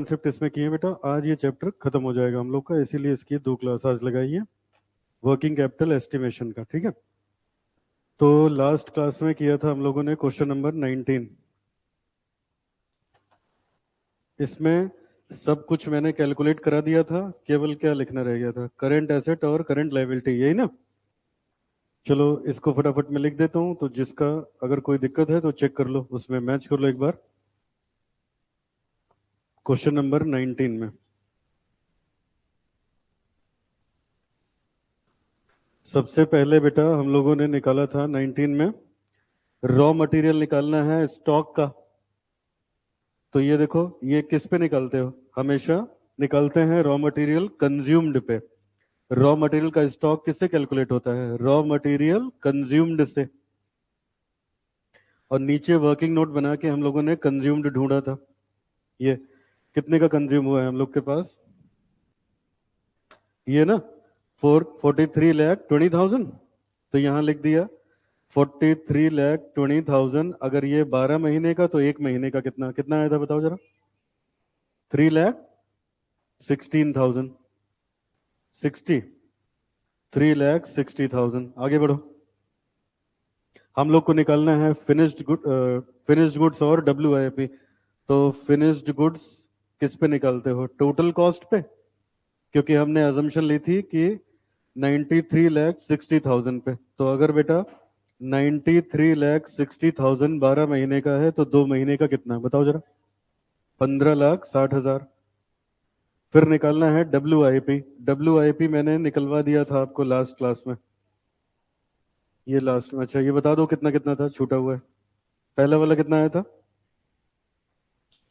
Concept इसमें किए बेटा, आज ये चैप्टर खत्म हो जाएगा हम लोग का, इसीलिए इसकी 2 क्लास आज लगाई है वर्किंग कैपिटल एस्टिमेशन का, ठीक है। तो लास्ट क्लास में किया था हम लोगों ने क्वेश्चन नंबर 19। इसमें सब कुछ मैंने कैलकुलेट करा दिया था, केवल क्या लिखना रह गया था, करंट एसेट और करंट लायबिलिटी, यही ना। चलो इसको फटाफट में लिख देता हूं, तो जिसका अगर कोई दिक्कत है तो चेक कर लो, उसमें मैच कर लो एक बार। क्वेश्चन नंबर 19 में सबसे पहले बेटा हम लोगों ने निकाला था 19 में, रॉ मटेरियल निकालना है स्टॉक का। तो ये देखो, ये किस पे निकालते हो, हमेशा निकालते हैं रॉ मटेरियल कंज्यूम्ड पे। रॉ मटेरियल का स्टॉक किससे कैलकुलेट होता है, रॉ मटेरियल कंज्यूम्ड से। और नीचे वर्किंग नोट बना के हम लोगों ने कंज्यूम्ड ढूंढा था। ये कितने का कंज्यूम हुआ है हम लोग के पास, ये ना 43,20,000। तो यहां लिख दिया 43,20,000। अगर ये 12 महीने का तो एक महीने का कितना कितना आया था बताओ जरा, 3,16,000। 3,60,000। आगे बढ़ो, हम लोग को निकालना है फिनिश्ड गुड्स और WIP। तो फिनिश्ड गुड्स किस पे निकालते हो, टोटल कॉस्ट पे, क्योंकि हमने अजम्पशन ली थी कि 93,60,000 पे। तो अगर बेटा 93,60,000 12 महीने का है तो 2 महीने का कितना बताओ जरा, 15,60,000। फिर निकालना है WIP। WIP मैंने निकलवा दिया था आपको लास्ट क्लास में, ये लास्ट में। अच्छा ये बता दो कितना कितना था छूटा हुआ है, पहला वाला कितना आया था,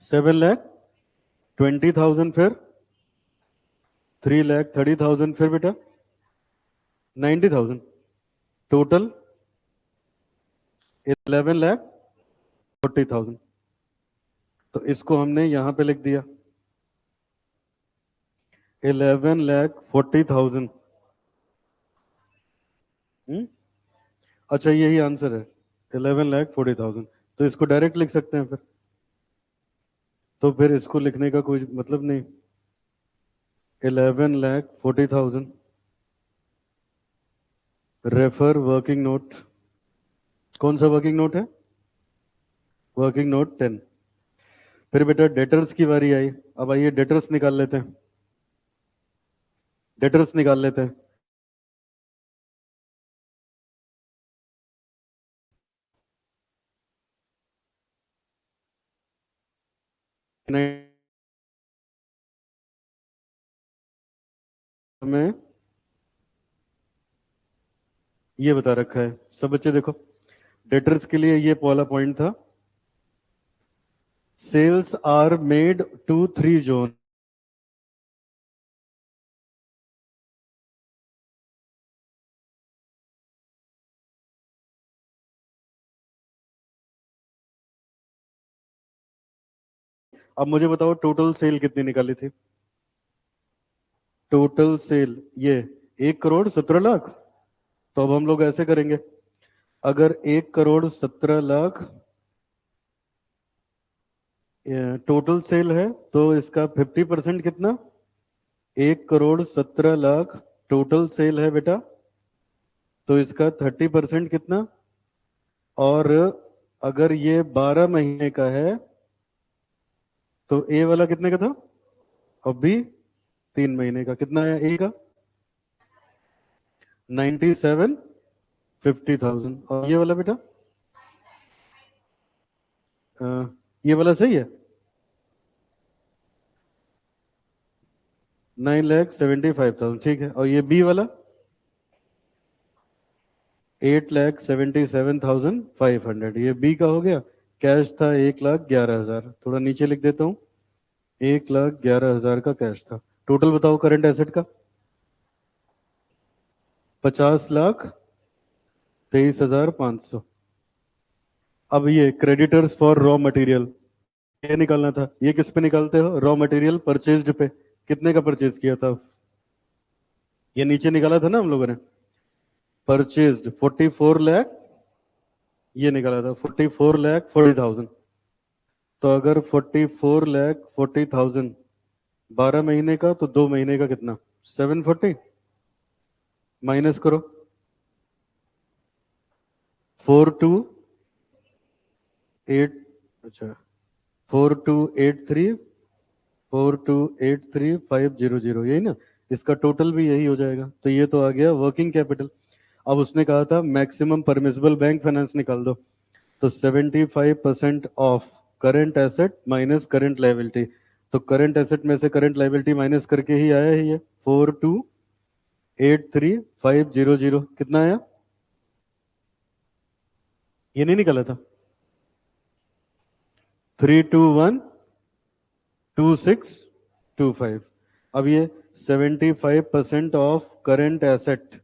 7,20,000। फिर 3,30,000। फिर बेटा 90,000। टोटल 11,40,000। तो इसको हमने यहां पे लिख दिया 11,40,000। अच्छा यही आंसर है 11,40,000। तो इसको डायरेक्ट लिख सकते हैं फिर, तो फिर इसको लिखने का कोई मतलब नहीं। 11,40,000 रेफर वर्किंग नोट। कौन सा वर्किंग नोट है, वर्किंग नोट 10। फिर बेटा डेटर्स की बारी आई। अब आइए डेटर्स निकाल लेते हैं, डेटर्स निकाल लेते हैं। हमें ये बता रखा है, सब बच्चे देखो, डेटर्स के लिए ये वाला पॉइंट था, sales are made to 3 zone. अब मुझे बताओ टोटल सेल कितनी निकाली थी, टोटल सेल ये 1,17,00,000। तो अब हम लोग ऐसे करेंगे, अगर 1,17,00,000 टोटल सेल है तो इसका 50% कितना, 1,17,00,000 टोटल सेल है बेटा, तो इसका 30% कितना। और अगर ये 12 महीने का है तो ए वाला कितने का था, अब भी 3 महीने का कितना है ए का, 97,50,000। और ये वाला बेटा अ, ये वाला सही है, 9,75,000, ठीक है। और ये बी वाला 8,77,500, ये बी का हो गया। कैश था 1,11,000, थोड़ा नीचे लिख देता हूँ, 1,11,000 का कैश था। टोटल बताओ करंट एसेट का, 50,23,500। अब ये क्रेडिटर्स फॉर रॉ मटेरियल ये निकालना था, ये किस पे निकालते हो, रॉ मटेरियल परचेज्ड पे, कितने का परचेज किया था, ये नीचे निकाला था ना हम लोगों ने, परचेज्ड 44 लाख, ये निकाला था 44,40,000। तो अगर 44,40,000 12 महीने का तो 2 महीने का कितना, 740, माइनस करो, 4283, अच्छा 4283 यही ना, इसका टोटल भी यही हो जाएगा, तो ये तो आ गया वर्किंग कैपिटल। अब उसने कहा था मैक्सिमम परमिसिबल बैंक फाइनेंस निकाल दो, तो 75% of current asset minus current liability, तो करंट एसेट में से करंट लायबिलिटी माइनस करके ही आया है ये 4283,500, कितना आया, ये नहीं निकला था, 3212625। अब ये 75% ऑफ करंट एसेट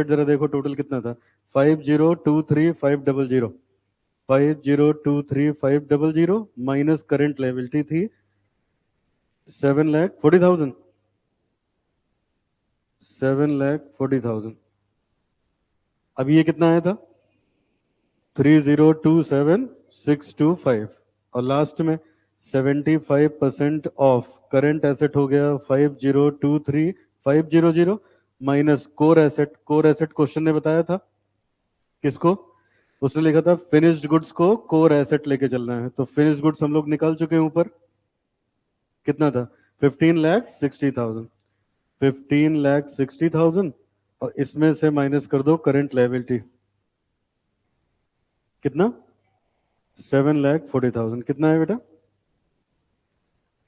जरा देखो टोटल कितना था, 5023,500, 5023,500 माइनस करंट लायबिलिटी थी 7,40,000, 7,40,000। अब ये कितना आया था, 3027625, और लास्ट में 75% ऑफ करंट एसेट हो गया 5023,500 माइनस कोर एसेट क्वेश्चन ने बताया था किसको, उसने लिखा था फिनिश्ड गुड्स को कोर एसेट लेके चलना है, तो फिनिश्ड गुड्स हम लोग निकाल चुके हैं ऊपर, कितना था 15,60,000, 15,60,000, और इसमें से माइनस कर दो करंट लायबिलिटी, कितना 7,40,000, कितना है बेटा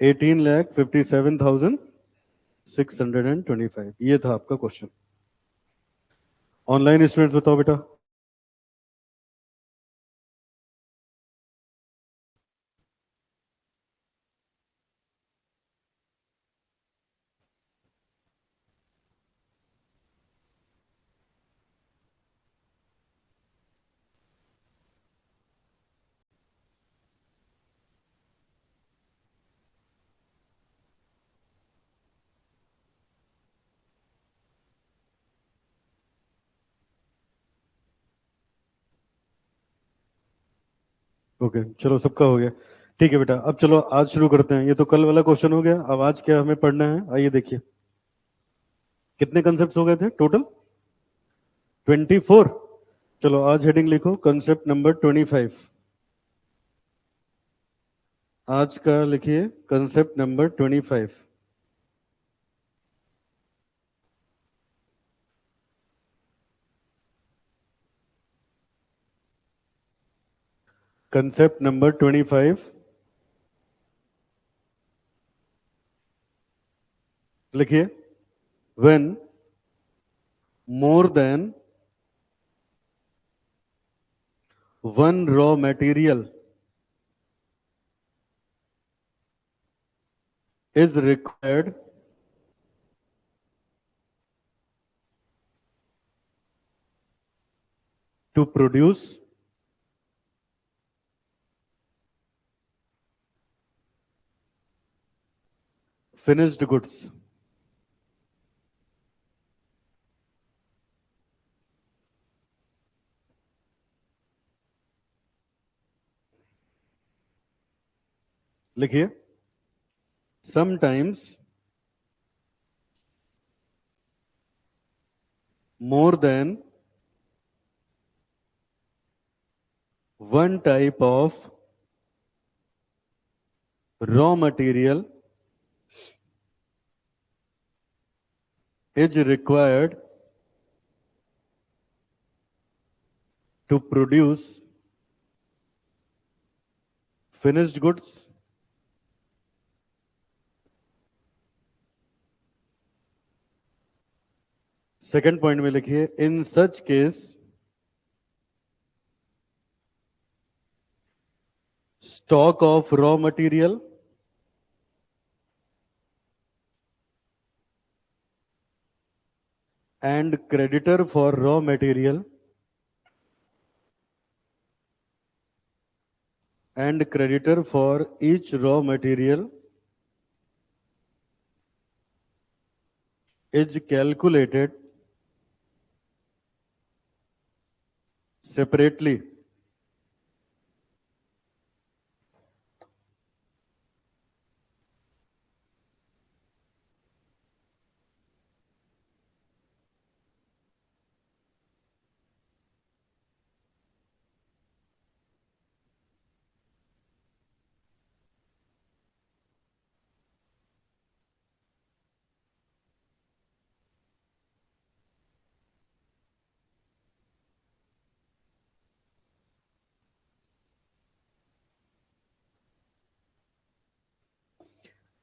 18,57,625, ये था आपका क्वेश्चन। ऑनलाइन स्टूडेंट्स बताओ बेटा। ओके चलो सबका हो गया, ठीक है बेटा, अब चलो आज शुरू करते हैं, ये तो कल वाला क्वेश्चन हो गया, अब आज क्या हमें पढ़ना है, आइए देखिए कितने कंसेप्ट हो गए थे टोटल, 24। चलो आज हेडिंग लिखो कंसेप्ट नंबर 25, आज का लिखिए कंसेप्ट नंबर 25। कंसेप्ट नंबर 25 लिखिए, when more than one raw material is required to produce finished goods. लिखिए, sometimes more than one type of raw material is required to produce finished goods. Second point में लिखिए, in such case stock of raw material and creditor for raw material and creditor for each raw material is calculated separately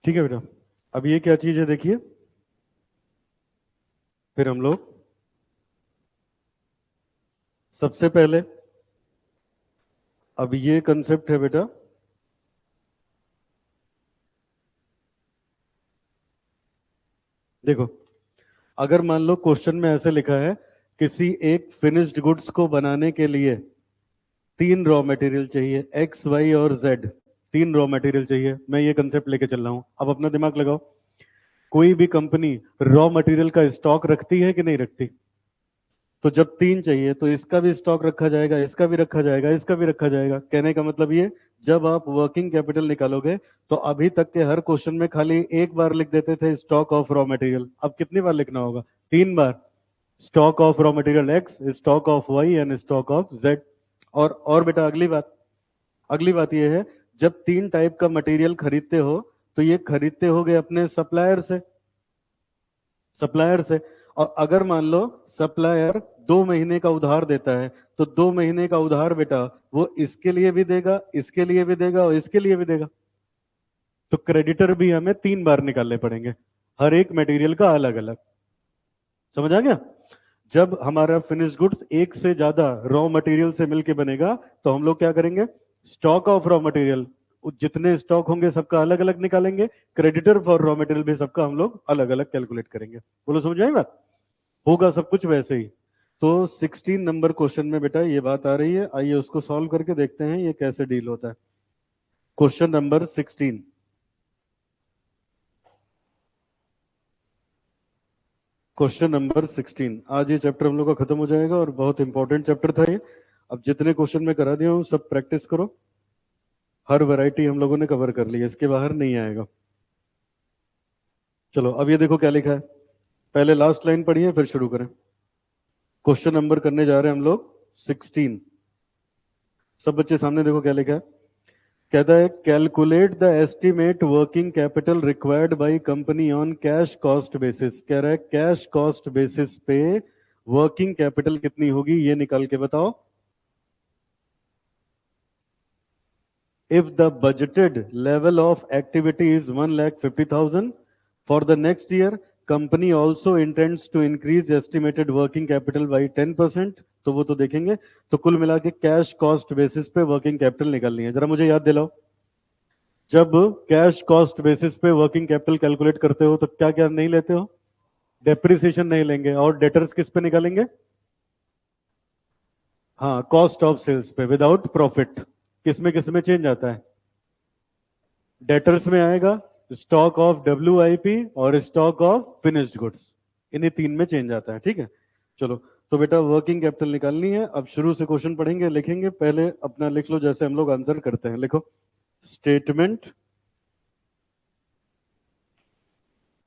ठीक है बेटा। अब ये क्या चीज है देखिए, फिर हम लोग सबसे पहले, अब ये कंसेप्ट है बेटा, देखो अगर मान लो क्वेश्चन में ऐसे लिखा है, किसी एक फिनिश्ड गुड्स को बनाने के लिए तीन रॉ मटेरियल चाहिए, एक्स वाई और जेड, तीन रॉ मटेरियल चाहिए। मैं ये कंसेप्ट लेके चल रहा हूं, अब अपना दिमाग लगाओ। कोई भी कंपनी रॉ मटेरियल का स्टॉक रखती है कि नहीं रखती? तो जब तीन चाहिए तो इसका भी स्टॉक रखा जाएगा, इसका भी रखा जाएगा, इसका भी रखा जाएगा। कहने का मतलब ये, जब आप वर्किंग कैपिटल निकालोगे तो अभी तक के हर क्वेश्चन में खाली एक बार लिख देते थे स्टॉक ऑफ रॉ मटेरियल, अब कितनी बार लिखना होगा? तीन बार। Stock of raw material X, stock of Y and stock of Z. और बेटा अगली बात ये है, जब तीन टाइप का मटेरियल खरीदते हो तो ये खरीदते होगे अपने सप्लायर से। और अगर मान लो सप्लायर 2 महीने का उधार देता है, तो 2 महीने का उधार बेटा वो इसके लिए भी देगा, इसके लिए भी देगा और इसके लिए भी देगा। तो क्रेडिटर भी हमें तीन बार निकालने पड़ेंगे, हर एक मटेरियल का अलग अलग। समझ आ गया? जब हमारा फिनिश गुड्स एक से ज्यादा रॉ मटेरियल से मिलके बनेगा तो हम लोग क्या करेंगे, स्टॉक ऑफ रॉ मटेरियल, जितने स्टॉक होंगे सबका अलग अलग निकालेंगे, क्रेडिटर फॉर रॉ मटेरियल भी सबका हम लोग अलग अलग कैलकुलेट करेंगे। बोलो समझ आई बात? होगा सब कुछ वैसे ही। तो 16 नंबर क्वेश्चन में बेटा ये बात आ रही है, आइए उसको सॉल्व करके देखते हैं ये कैसे डील होता है। Question number 16, question number 16। आज ये चैप्टर हम लोग का खत्म हो जाएगा और बहुत इंपॉर्टेंट चैप्टर था ये। अब जितने क्वेश्चन मैं करा दिया हूँ सब प्रैक्टिस करो, हर वैरायटी हम लोगों ने कवर कर ली है, इसके बाहर नहीं आएगा। चलो अब ये देखो क्या लिखा है, पहले लास्ट लाइन पढ़िए फिर शुरू करें। क्वेश्चन नंबर करने जा रहे हैं हम लोग 16। सब बच्चे सामने देखो क्या लिखा है। कहता है calculate the estimate working capital required by company on cash cost basis. कह रहा है कैश कॉस्ट बेसिस पे वर्किंग कैपिटल कितनी होगी ये निकाल के बताओ। If the budgeted level of activity is 1,50,000 for the next year, company also intends to increase estimated working capital by 10%। तो वो तो देखेंगे। तो कुल मिला के कैश कॉस्ट बेसिस पे वर्किंग कैपिटल निकालनी है। जरा मुझे याद दिलाओ, जब कैश कॉस्ट बेसिस पे वर्किंग कैपिटल कैलकुलेट करते हो तो क्या क्या नहीं लेते हो? डेप्रिसिएशन नहीं लेंगे। और डेटर्स किस पे निकालेंगे? हाँ, कॉस्ट ऑफ सेल्स पे, विदाउट प्रॉफिट। किस में चेंज आता है? डेटर्स में आएगा स्टॉक ऑफ WIP और स्टॉक ऑफ फिनिश्ड गुड्स, इन्हीं तीन में चेंज आता है। ठीक है, चलो। तो बेटा वर्किंग कैपिटल निकालनी है, अब शुरू से क्वेश्चन पढ़ेंगे, लिखेंगे। पहले अपना लिख लो जैसे हम लोग आंसर करते हैं। लिखो, statement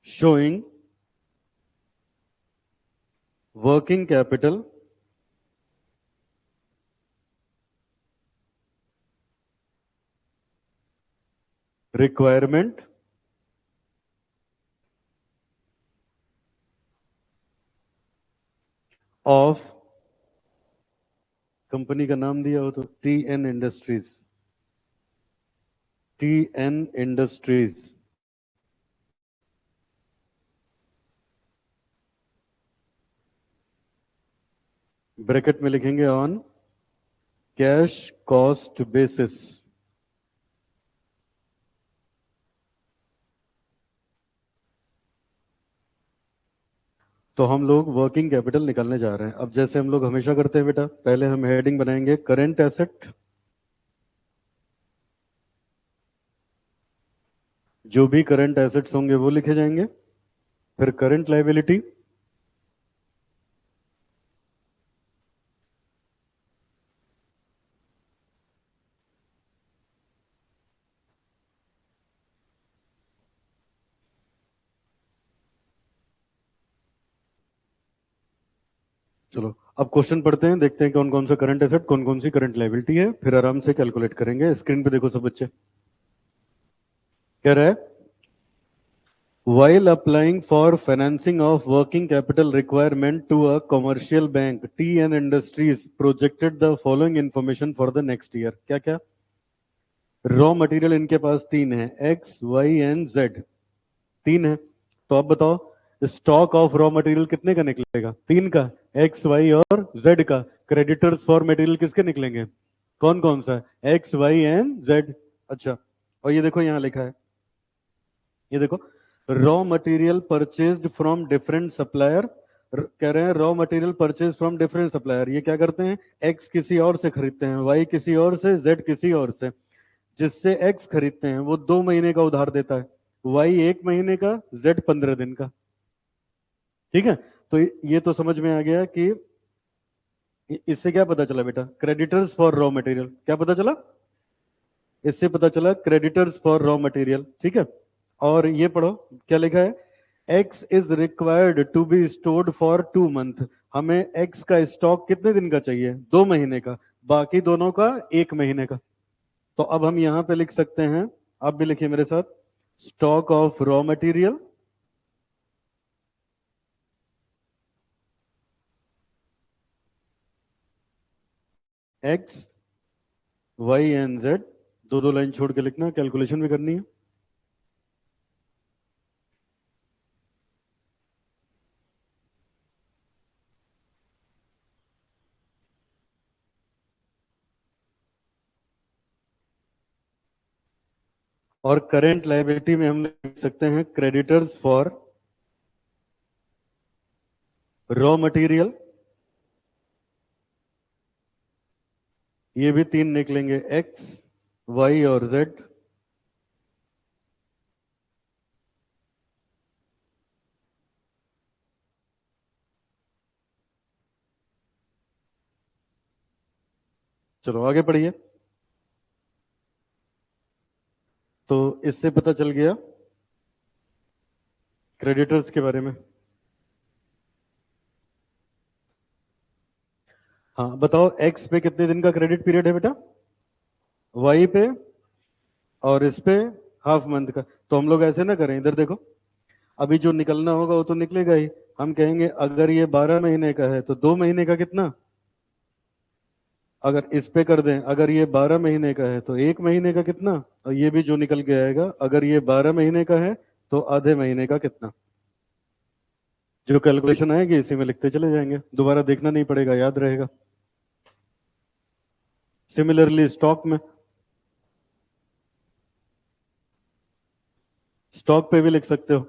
showing working capital requirement of, company का नाम दिया हो तो TN industries, TN industries. Bracket में लिखेंगे ऑन कैश कॉस्ट बेसिस। तो हम लोग वर्किंग कैपिटल निकालने जा रहे हैं। अब जैसे हम लोग हमेशा करते हैं बेटा, पहले हम हेडिंग बनाएंगे करंट एसेट, जो भी करंट एसेट्स होंगे वो लिखे जाएंगे। फिर करंट लायबिलिटी, चलो अब क्वेश्चन पढ़ते हैं, देखते हैं कौन कौन सा करंट एसेट, कौन कौन सी करंट लायबिलिटी है, फिर आराम से कैलकुलेट करेंगे। स्क्रीन पे देखो सब बच्चे। कह रहा है while applying for financing of working capital requirement to a commercial bank, TN Industries projected the following information for the next year। क्या क्या? रॉ मटेरियल इनके पास तीन है, एक्स वाई एंड जेड, तीन है। तो अब बताओ स्टॉक ऑफ रॉ मटेरियल कितने का निकलेगा? तीन का, एक्स वाई और जेड का। क्रेडिटर्स फॉर मटेरियल किसके निकलेंगे? कौन कौन सा? X Y and Z. अच्छा, और ये देखो यहाँ लिखा है, ये देखो, raw material purchased from different supplier. कह रहे हैं raw material purchase from different supplier. ये क्या करते हैं? एक्स किसी और से खरीदते हैं, वाई किसी और से, जेड किसी और से। जिससे एक्स खरीदते हैं वो 2 महीने का उधार देता है, वाई 1 महीने का, जेड 15 दिन का। ठीक है, तो ये तो समझ में आ गया कि इससे क्या पता चला बेटा? Creditors for raw material. क्या पता चला? इससे पता चला क्रेडिटर्स फॉर रॉ मटेरियल। ठीक है, और ये पढ़ो क्या लिखा है, X is required to be stored for 2 month. हमें एक्स का स्टॉक कितने दिन का चाहिए? 2 महीने का, बाकी दोनों का 1 महीने का। तो अब हम यहां पे लिख सकते हैं, आप भी लिखिए मेरे साथ, stock of raw material X Y and Z. दो दो लाइन छोड़ के लिखना, कैलकुलेशन भी करनी है। और करेंट लायबिलिटी में हम लिख सकते हैं क्रेडिटर्स फॉर रॉ मटेरियल, ये भी तीन निकलेंगे, एक्स वाई और जेड। चलो आगे पढ़िए। तो इससे पता चल गया क्रेडिटर्स के बारे में। हाँ बताओ, एक्स पे कितने दिन का क्रेडिट पीरियड है बेटा? वाई पे और इस पे हाफ मंथ का। तो हम लोग ऐसे ना करें, इधर देखो, अभी जो निकलना होगा वो तो निकलेगा ही। हम कहेंगे अगर ये 12 महीने का है तो 2 महीने का कितना? अगर इस पे कर दें, अगर ये 12 महीने का है तो 1 महीने का कितना? और ये भी जो निकल के आएगा, अगर ये 12 महीने का है तो आधे महीने का कितना? जो कैलकुलेशन आएगी इसी में लिखते चले जाएंगे, दोबारा देखना नहीं पड़ेगा, याद रहेगा। सिमिलरली स्टॉक में, स्टॉक पे भी लिख सकते हो,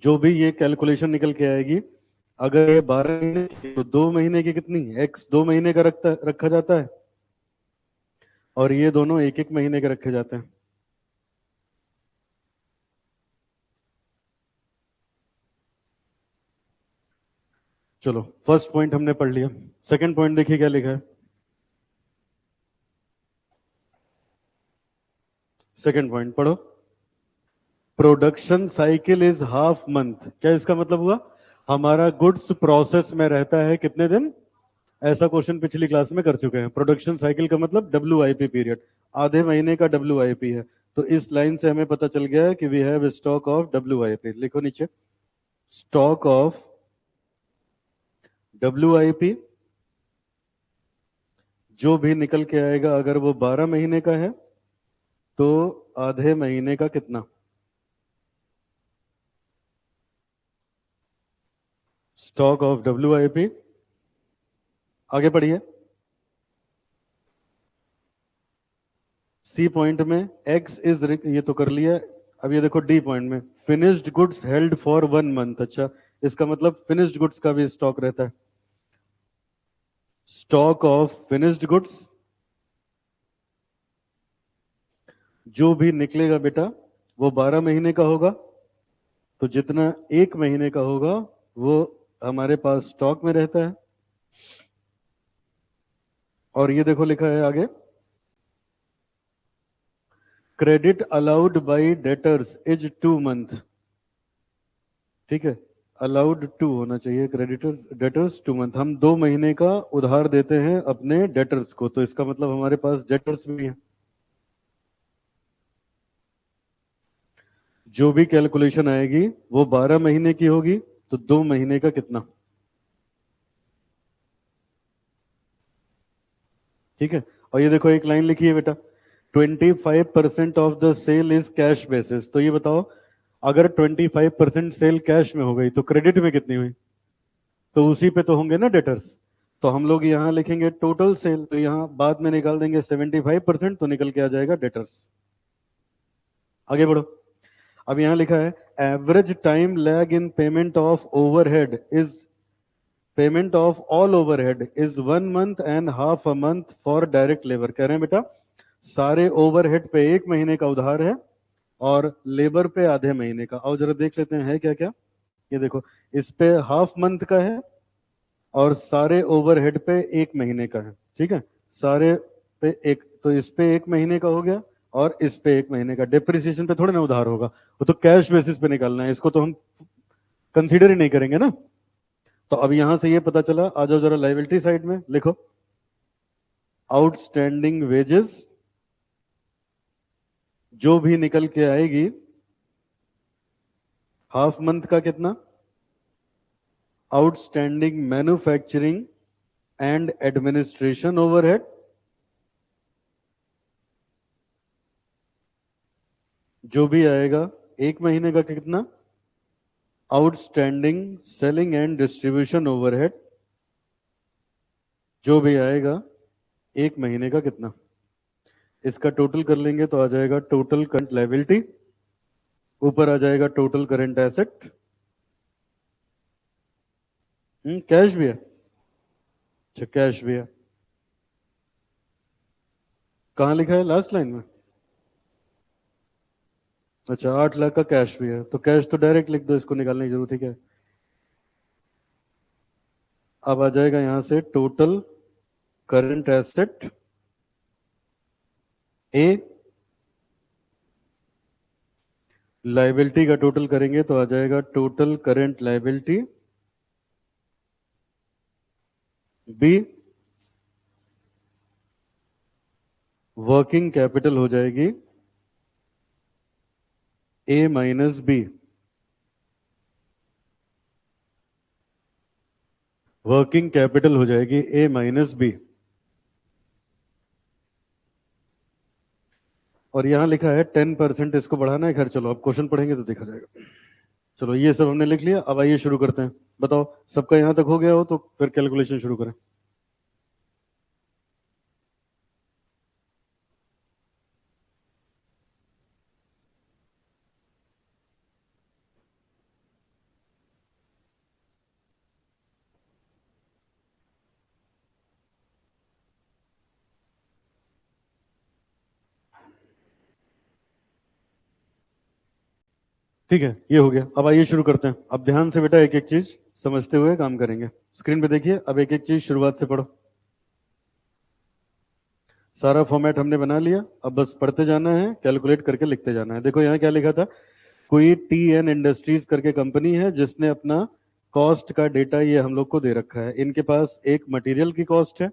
जो भी ये कैलकुलेशन निकल के आएगी, अगर ये 12 महीने की, तो 2 महीने की कितनी? एक्स 2 महीने का रखा जाता है, और ये दोनों एक एक महीने के रखे जाते हैं। चलो फर्स्ट पॉइंट हमने पढ़ लिया। सेकंड पॉइंट देखिए क्या लिखा है। सेकंड पॉइंट पढ़ो, production cycle is half month. क्या इसका मतलब हुआ? हमारा गुड्स प्रोसेस में रहता है कितने दिन? ऐसा क्वेश्चन पिछली क्लास में कर चुके हैं। प्रोडक्शन साइकिल का मतलब WIP पीरियड, आधे महीने का WIP है। तो इस लाइन से हमें पता चल गया है कि we have stock of WIP। लिखो नीचे, स्टॉक ऑफ WIP जो भी निकल के आएगा, अगर वो 12 महीने का है तो आधे महीने का कितना? Stock of WIP। आगे बढ़िए, सी पॉइंट में एक्स इज, ये तो कर लिया। अब ये देखो डी पॉइंट में, finished goods held for 1 month. अच्छा, इसका मतलब फिनिश्ड गुड्स का भी स्टॉक रहता है। स्टॉक ऑफ फिनिश्ड गुड्स जो भी निकलेगा बेटा वो 12 महीने का होगा। तो जितना 1 महीने का होगा वो हमारे पास स्टॉक में रहता है। और ये देखो लिखा है आगे, credit allowed by debtors is 2 month. ठीक है, अलाउड टू होना चाहिए, क्रेडिटर्स डेटर्स 2 मंथ। हम 2 महीने का उधार देते हैं अपने डेटर्स को, तो इसका मतलब हमारे पास डेटर्स भी है। जो भी कैलकुलेशन आएगी वो 12 महीने की होगी, तो 2 महीने का कितना? ठीक है, और ये देखो एक लाइन लिखी है बेटा, 25% of the sale is cash basis. तो ये बताओ, अगर 25% सेल कैश में हो गई तो क्रेडिट में कितनी हुई? तो उसी पे तो होंगे ना डेटर्स। तो हम लोग यहाँ लिखेंगे टोटल सेल, तो यहाँ बाद में निकाल देंगे 75%, तो निकल के आ जाएगा डेटर्स। आगे बढ़ो। अब यहाँ लिखा है average time lag in payment of overhead is payment of all overhead is 1 month and half a month for direct labour. कह रहे हैं बेटा सारे ओवरहेड पे 1 महीने का उधार है और लेबर पे आधे महीने का। और जरा देख लेते हैं है क्या क्या। ये देखो, इस पे हाफ मंथ का है और सारे ओवरहेड पे 1 महीने का है। ठीक है, सारे पे एक, तो इस पे 1 महीने का हो गया और इस पे 1 महीने का। डिप्रिसिएशन पे थोड़ा ना उधार होगा, वो तो कैश बेसिस पे निकालना है, इसको तो हम कंसीडर ही नहीं करेंगे ना। तो अब यहां से ये पता चला, आ जाओ जरा लाइबिलिटी साइड में लिखो, आउटस्टैंडिंग वेजेस जो भी निकल के आएगी, हाफ मंथ का कितना, outstanding manufacturing and administration overhead जो भी आएगा 1 महीने का कितना, outstanding selling and distribution overhead जो भी आएगा 1 महीने का कितना। इसका टोटल कर लेंगे तो आ जाएगा टोटल करंट लायबिलिटी, ऊपर आ जाएगा टोटल करंट एसेट। कैश भी है, अच्छा कैश भी है। कहाँ लिखा है लास्ट लाइन में? अच्छा 8 लाख का कैश भी है, तो कैश तो डायरेक्ट लिख दो, इसको निकालने की जरूरत है क्या है? अब आ जाएगा यहां से total current asset A, liability का टोटल करेंगे तो आ जाएगा total current liability B, working capital हो जाएगी A minus B, working capital हो जाएगी ए माइनस बी। और यहां लिखा है 10%, इसको बढ़ाना है, खैर चलो अब क्वेश्चन पढ़ेंगे तो देखा जाएगा। चलो ये सब हमने लिख लिया, अब आइए शुरू करते हैं। बताओ सबका यहां तक हो गया हो तो फिर कैलकुलेशन शुरू करें। ठीक है, ये हो गया। अब आइए शुरू करते हैं। अब ध्यान से बेटा एक एक चीज समझते हुए काम करेंगे। स्क्रीन पे देखिए, अब एक एक चीज शुरुआत से पढ़ो। सारा फॉर्मेट हमने बना लिया, अब बस पढ़ते जाना है, कैलकुलेट करके लिखते जाना है। देखो यहाँ क्या लिखा था, कोई टी एन इंडस्ट्रीज करके कंपनी है जिसने अपना कॉस्ट का डेटा ये हम लोग को दे रखा है। इनके पास एक मटेरियल की कॉस्ट है,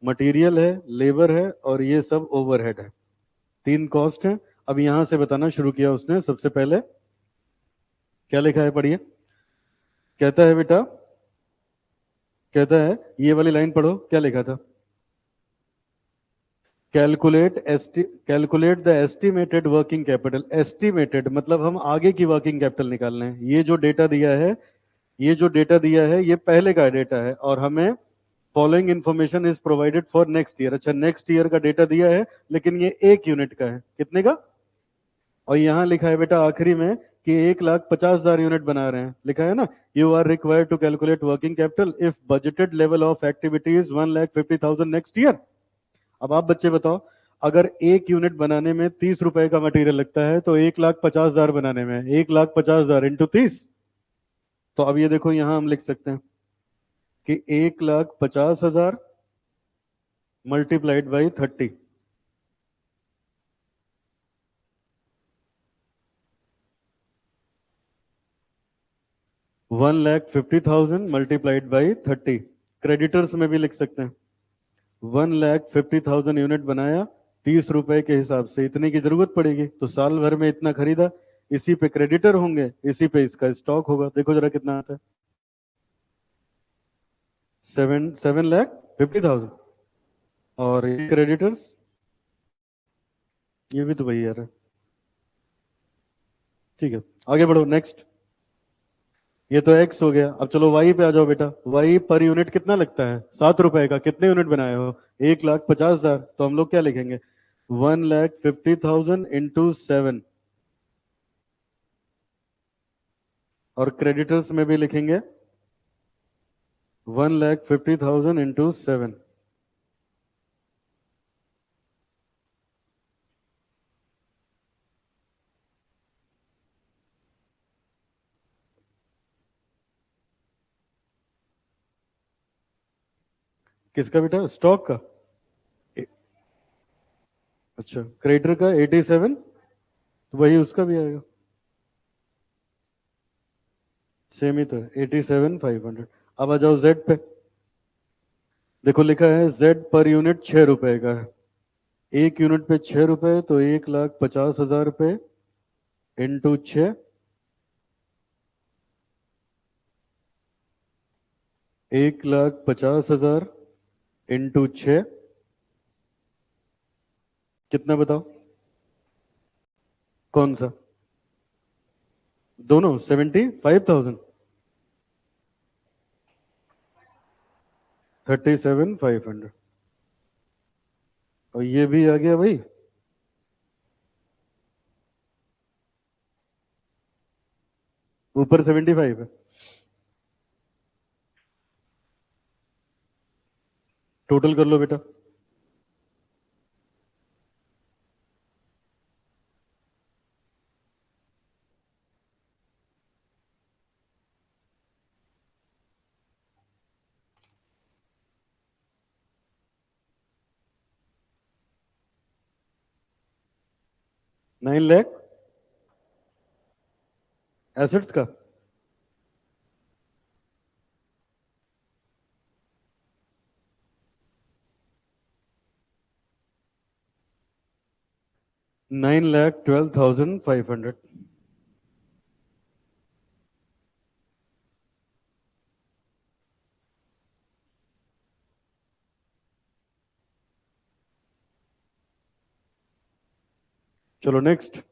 मटेरियल है, लेबर है और ये सब ओवरहेड है, 3 कॉस्ट है। अब यहां से बताना शुरू किया उसने। सबसे पहले क्या लिखा है पढ़िए, कहता है बेटा, कहता है ये वाली लाइन पढ़ो, क्या लिखा था, calculate the estimated working capital. Estimated मतलब हम आगे की वर्किंग कैपिटल निकाल रहे हैं। ये जो डेटा दिया है, ये जो डेटा दिया है ये पहले का डेटा है और हमें following information is provided for next year. अच्छा नेक्स्ट ईयर का डेटा दिया है लेकिन ये 1 यूनिट का है, कितने का? और यहां लिखा है बेटा आखिरी में कि 1,50,000 यूनिट बना रहे हैं, लिखा है ना, you are required to calculate working capital if budgeted level of activity is 1,50,000 next year. अब आप बच्चे बताओ, अगर 1 यूनिट बनाने में 30 रुपए का मटेरियल लगता है तो 1,50,000 बनाने में 1,50,000 इंटू 30। तो अब ये देखो यहां हम लिख सकते हैं कि 1,50,000 multiplied by 30, 1,50,000 multiplied by 30। Creditors में भी लिख सकते हैं, 1,50,000 यूनिट बनाया, 30 रुपए के हिसाब से इतने की जरूरत पड़ेगी तो साल भर में इतना खरीदा, इसी पे क्रेडिटर होंगे, इसी पे इसका स्टॉक होगा। देखो जरा कितना आता है, 7,50,000 और क्रेडिटर्स ये भी तो वही आ रहा है। ठीक है, आगे बढ़ो नेक्स्ट। ये तो एक्स हो गया, अब चलो वाई पे आ जाओ बेटा। वाई पर यूनिट कितना लगता है? 7 रुपए का। कितने यूनिट बनाए हो? 1,50,000। तो हम लोग क्या लिखेंगे? 1,50,000 इंटू 7। और क्रेडिटर्स में भी लिखेंगे 1,50,000 इंटू 7। किसका बेटा? स्टॉक का? ए- अच्छा, क्रेडिटर का 87, तो वही उसका भी आएगा। सेम ही तो है, 87,500। अब आ जाओ जेड पे। देखो लिखा है जेड पर यूनिट 6 रुपए का है। एक यूनिट पे 6 रुपए, तो 1,50,000 रुपये इंटू 6। 1,50,000 इंटू 6 कितना बताओ? कौन सा? दोनों 75,000। 37,500। और ये भी आ गया भाई। ऊपर 75 है। टोटल कर लो बेटा। 9 लाख एसेट्स का। $9,12,500। चलो नेक्स्ट।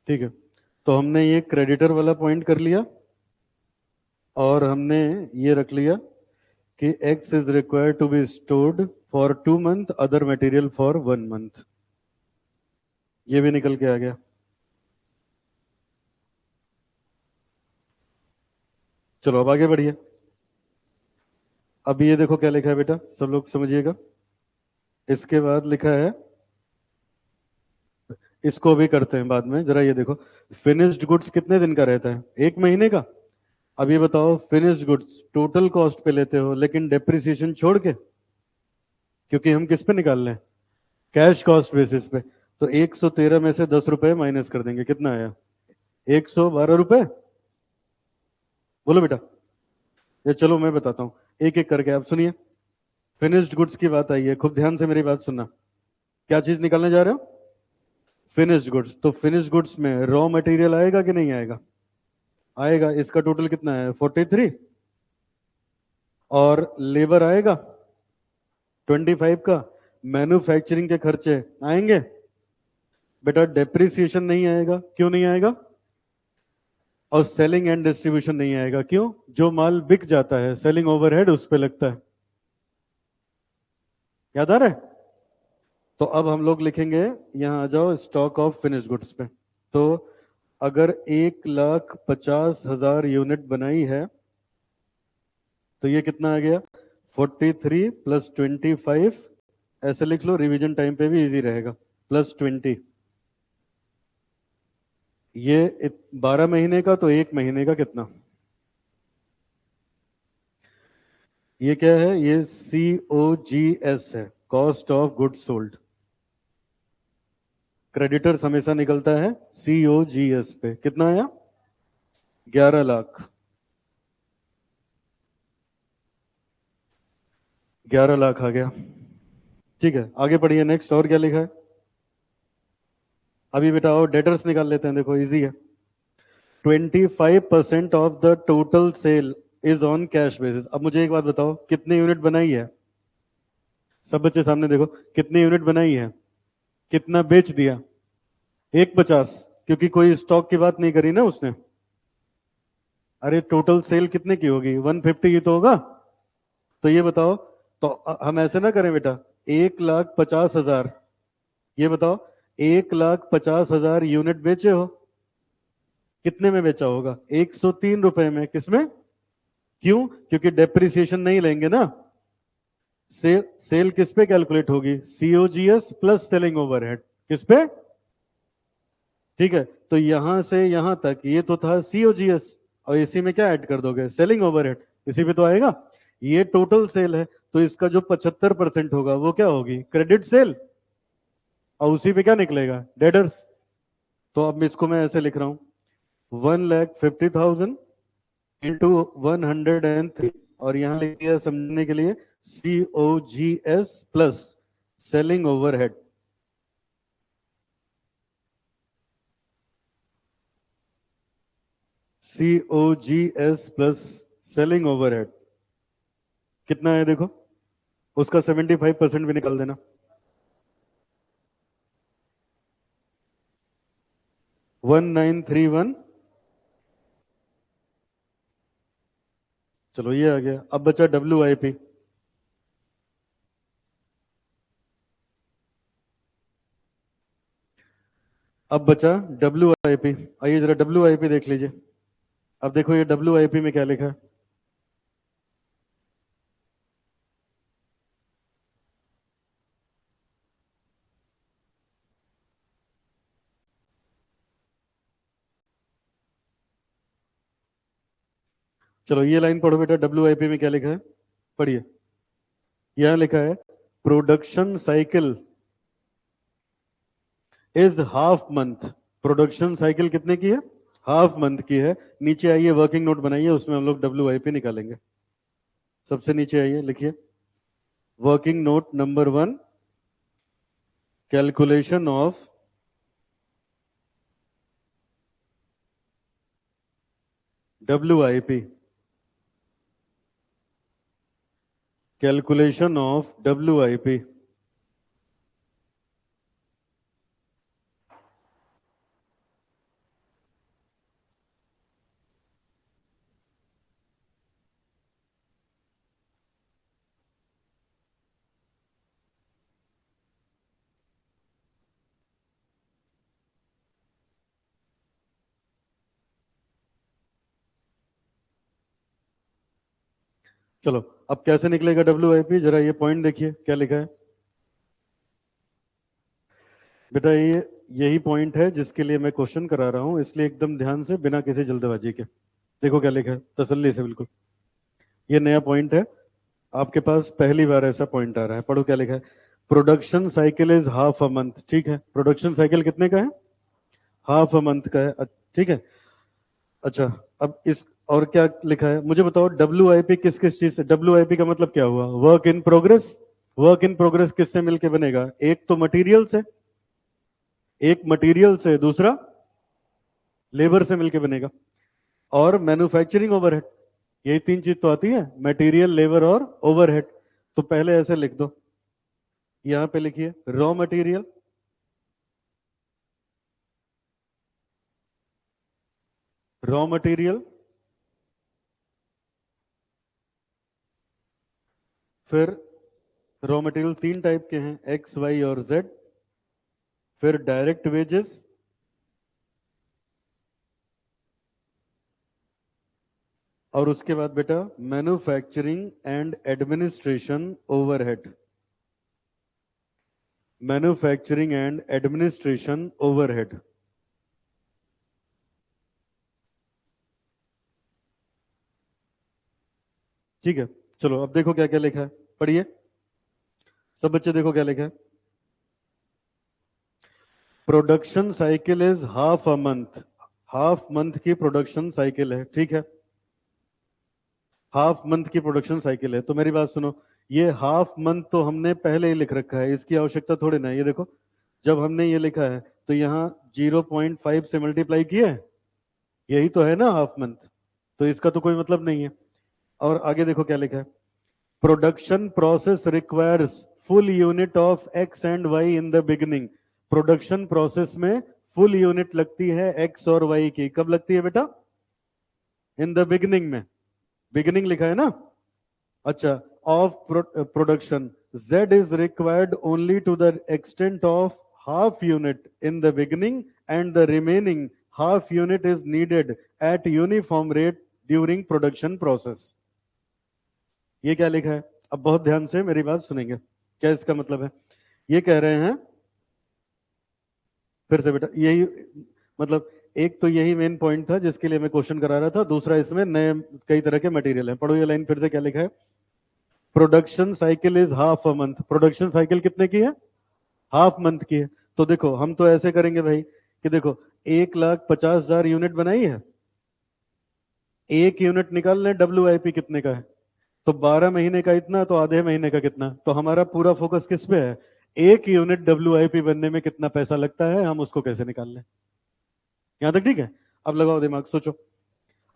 ठीक है, तो हमने ये क्रेडिटर वाला पॉइंट कर लिया, और हमने ये रख लिया कि X is required to be stored for 2 month, other material for 1 month. ये भी निकल के आ गया। चलो अब आगे बढ़िए। अब ये देखो क्या लिखा है बेटा, सब लोग समझिएगा। इसके बाद लिखा है, इसको भी करते हैं बाद में, जरा ये देखो। फिनिश्ड गुड्स कितने दिन का रहता है? 1 महीने का। अब ये बताओ, फिनिश्ड गुड्स टोटल कॉस्ट पे लेते हो लेकिन डेप्रिसिएशन छोड़ के, क्योंकि हम किस पे निकाल रहे हैं? कैश कॉस्ट बेसिस पे। तो 113 में से 10 रुपए माइनस कर देंगे, कितना आया? 112 रुपए। बोलो बेटा। ये चलो मैं बताता हूँ, एक एक करके आप सुनिए। फिनिश्ड गुड्स की बात आई है, खूब ध्यान से मेरी बात सुनना। क्या चीज निकालने जा रहे हो? Finished goods. तो फिनिश्ड गुड्स में रॉ मटेरियल आएगा कि नहीं आएगा? आएगा। इसका टोटल कितना है? 43। और लेबर आएगा 25 का। मैन्युफैक्चरिंग के खर्चे आएंगे। बेटा डेप्रिसिएशन नहीं आएगा। क्यों नहीं आएगा? और सेलिंग एंड डिस्ट्रीब्यूशन नहीं आएगा। क्यों? जो माल बिक जाता है सेलिंग ओवरहेड उस पे लगता है। याद आ रहा है? तो अब हम लोग लिखेंगे, यहां आ जाओ स्टॉक ऑफ फिनिश गुड्स पे। तो अगर 1,50,000 यूनिट बनाई है, तो ये कितना आ गया? 43 प्लस 25। ऐसे लिख लो, रिवीजन टाइम पे भी इजी रहेगा। प्लस 20। ये 12 महीने का, तो 1 महीने का कितना? ये क्या है? ये COGS है, cost of goods sold. Creditors हमेशा निकलता है COGS पे। कितना आया? 11 लाख। 11 लाख आ गया। ठीक है, आगे बढ़िए नेक्स्ट। और क्या लिखा है? अभी बेटा और डेटर्स निकाल लेते हैं, देखो इजी है। 25% of the total sale is on cash basis. अब मुझे एक बात बताओ, कितने यूनिट बनाई है? सब बच्चे सामने देखो, कितनी यूनिट बनाई है, कितना बेच दिया? 150, क्योंकि कोई स्टॉक की बात नहीं करी ना उसने। अरे टोटल सेल कितने की होगी? 150 की तो होगा। तो ये बताओ, तो हम ऐसे ना करें बेटा, 1,50,000, ये बताओ 1,50,000 यूनिट बेचे हो, कितने में बेचा होगा? 103 रुपए में। किसमें? क्यों? क्योंकि डेप्रिसिएशन नहीं लेंगे ना। सेल किस पे कैलकुलेट होगी? COGS plus selling overhead. किस पे? ठीक है, तो यहां से यहां तक ये तो था सीओजीएस, और इसी में क्या ऐड कर दोगे? सेलिंग ओवरहेड, इसी पे तो आएगा। ये टोटल सेल है, तो इसका जो 75% होगा वो क्या होगी? क्रेडिट सेल, और उसी पे क्या निकलेगा? डेडर्स। तो अब इसको मैं ऐसे लिख रहा हूं, 1,50,000 इंटू 103, और यहां लिख दिया समझने के लिए COGS plus selling overhead. COGS plus selling overhead कितना है देखो, उसका 75% भी निकाल देना। 1931। चलो ये आ गया। अब बचा WIP। अब बचा WIP। आइए जरा WIP देख लीजिए। अब देखो ये WIP में क्या लिखा है। चलो ये लाइन पढ़ो बेटा, WIP में क्या लिखा है, पढ़िए। यहां लिखा है production cycle is half month. Production cycle कितने की है? हाफ मंथ की है। नीचे आइए, वर्किंग नोट बनाइए, उसमें हम लोग WIP निकालेंगे। सबसे नीचे आइए, लिखिए working note number 1, calculation of WIP। Calculation of WIP। चलो अब कैसे निकलेगा WIP, जरा ये पॉइंट देखिए क्या लिखा है बेटा। ये यही पॉइंट है जिसके लिए मैं क्वेश्चन करा रहा हूं, इसलिए एकदम ध्यान से, बिना किसी जल्दबाजी के देखो क्या लिखा है, तसल्ली से बिल्कुल। ये नया पॉइंट है, आपके पास पहली बार ऐसा पॉइंट आ रहा है। पढ़ो क्या लिखा है। Production cycle is half a month. ठीक है, प्रोडक्शन साइकिल कितने का है? हाफ अ मंथ का है। ठीक है। अच्छा, अब इस और क्या लिखा है मुझे बताओ। WIP किस किस चीज से? WIP का मतलब क्या हुआ? Work in progress. Work in progress किससे मिलके बनेगा? एक तो मटेरियल से, एक मटेरियल से, दूसरा लेबर से मिलके बनेगा, और मैन्युफैक्चरिंग ओवरहेड। यही तीन चीज तो आती है, मटेरियल, लेबर और ओवरहेड। तो पहले ऐसे लिख दो, यहां पे लिखिए रॉ मटेरियल, रॉ मटेरियल, फिर रॉ मटेरियल तीन टाइप के हैं, X, Y और Z। फिर डायरेक्ट वेजेस, और उसके बाद बेटा manufacturing and administration overhead. Manufacturing and administration overhead. ठीक है। चलो अब देखो क्या क्या लिखा है, पढ़िए सब बच्चे, देखो क्या लिखा है। Production cycle is half a month. Half month की प्रोडक्शन साइकिल है, ठीक है। हाफ मंथ की प्रोडक्शन साइकिल है, तो मेरी बात सुनो, ये हाफ मंथ तो हमने पहले ही लिख रखा है, इसकी आवश्यकता थोड़ी ना है। ये देखो, जब हमने ये लिखा है तो यहाँ 0.5 से मल्टीप्लाई किया है, यही तो है ना हाफ मंथ, तो इसका तो कोई मतलब नहीं है। और आगे देखो क्या लिखा है, production process requires full unit of X and Y in the beginning. Production process में फुल यूनिट लगती है एक्स और वाई की। कब लगती है बेटा? इन द बिगिनिंग में, बिगिनिंग लिखा है ना। अच्छा, of production z is required only to the extent of half unit in the beginning and the remaining half unit is needed at uniform rate during production process। ये क्या लिखा है? अब बहुत ध्यान से मेरी बात सुनेंगे, क्या इसका मतलब है। ये कह रहे हैं, फिर से बेटा यही मतलब, एक तो यही मेन पॉइंट था जिसके लिए मैं क्वेश्चन करा रहा था, दूसरा इसमें नए कई तरह के मटेरियल हैं। पढ़ो ये लाइन फिर से, क्या लिखा है, production cycle is half a month. Production cycle कितने की है? हाफ मंथ की है। तो देखो हम तो ऐसे करेंगे भाई कि देखो 1,50,000 यूनिट बनाई है, एक यूनिट निकाल लें WIP कितने का है, तो 12 महीने का इतना, तो आधे महीने का कितना। तो हमारा पूरा फोकस किस पे है? एक यूनिट WIP बनने में कितना पैसा लगता है, हम उसको कैसे निकाल लें। यहां तक ठीक है? अब लगाओ दिमाग, सोचो।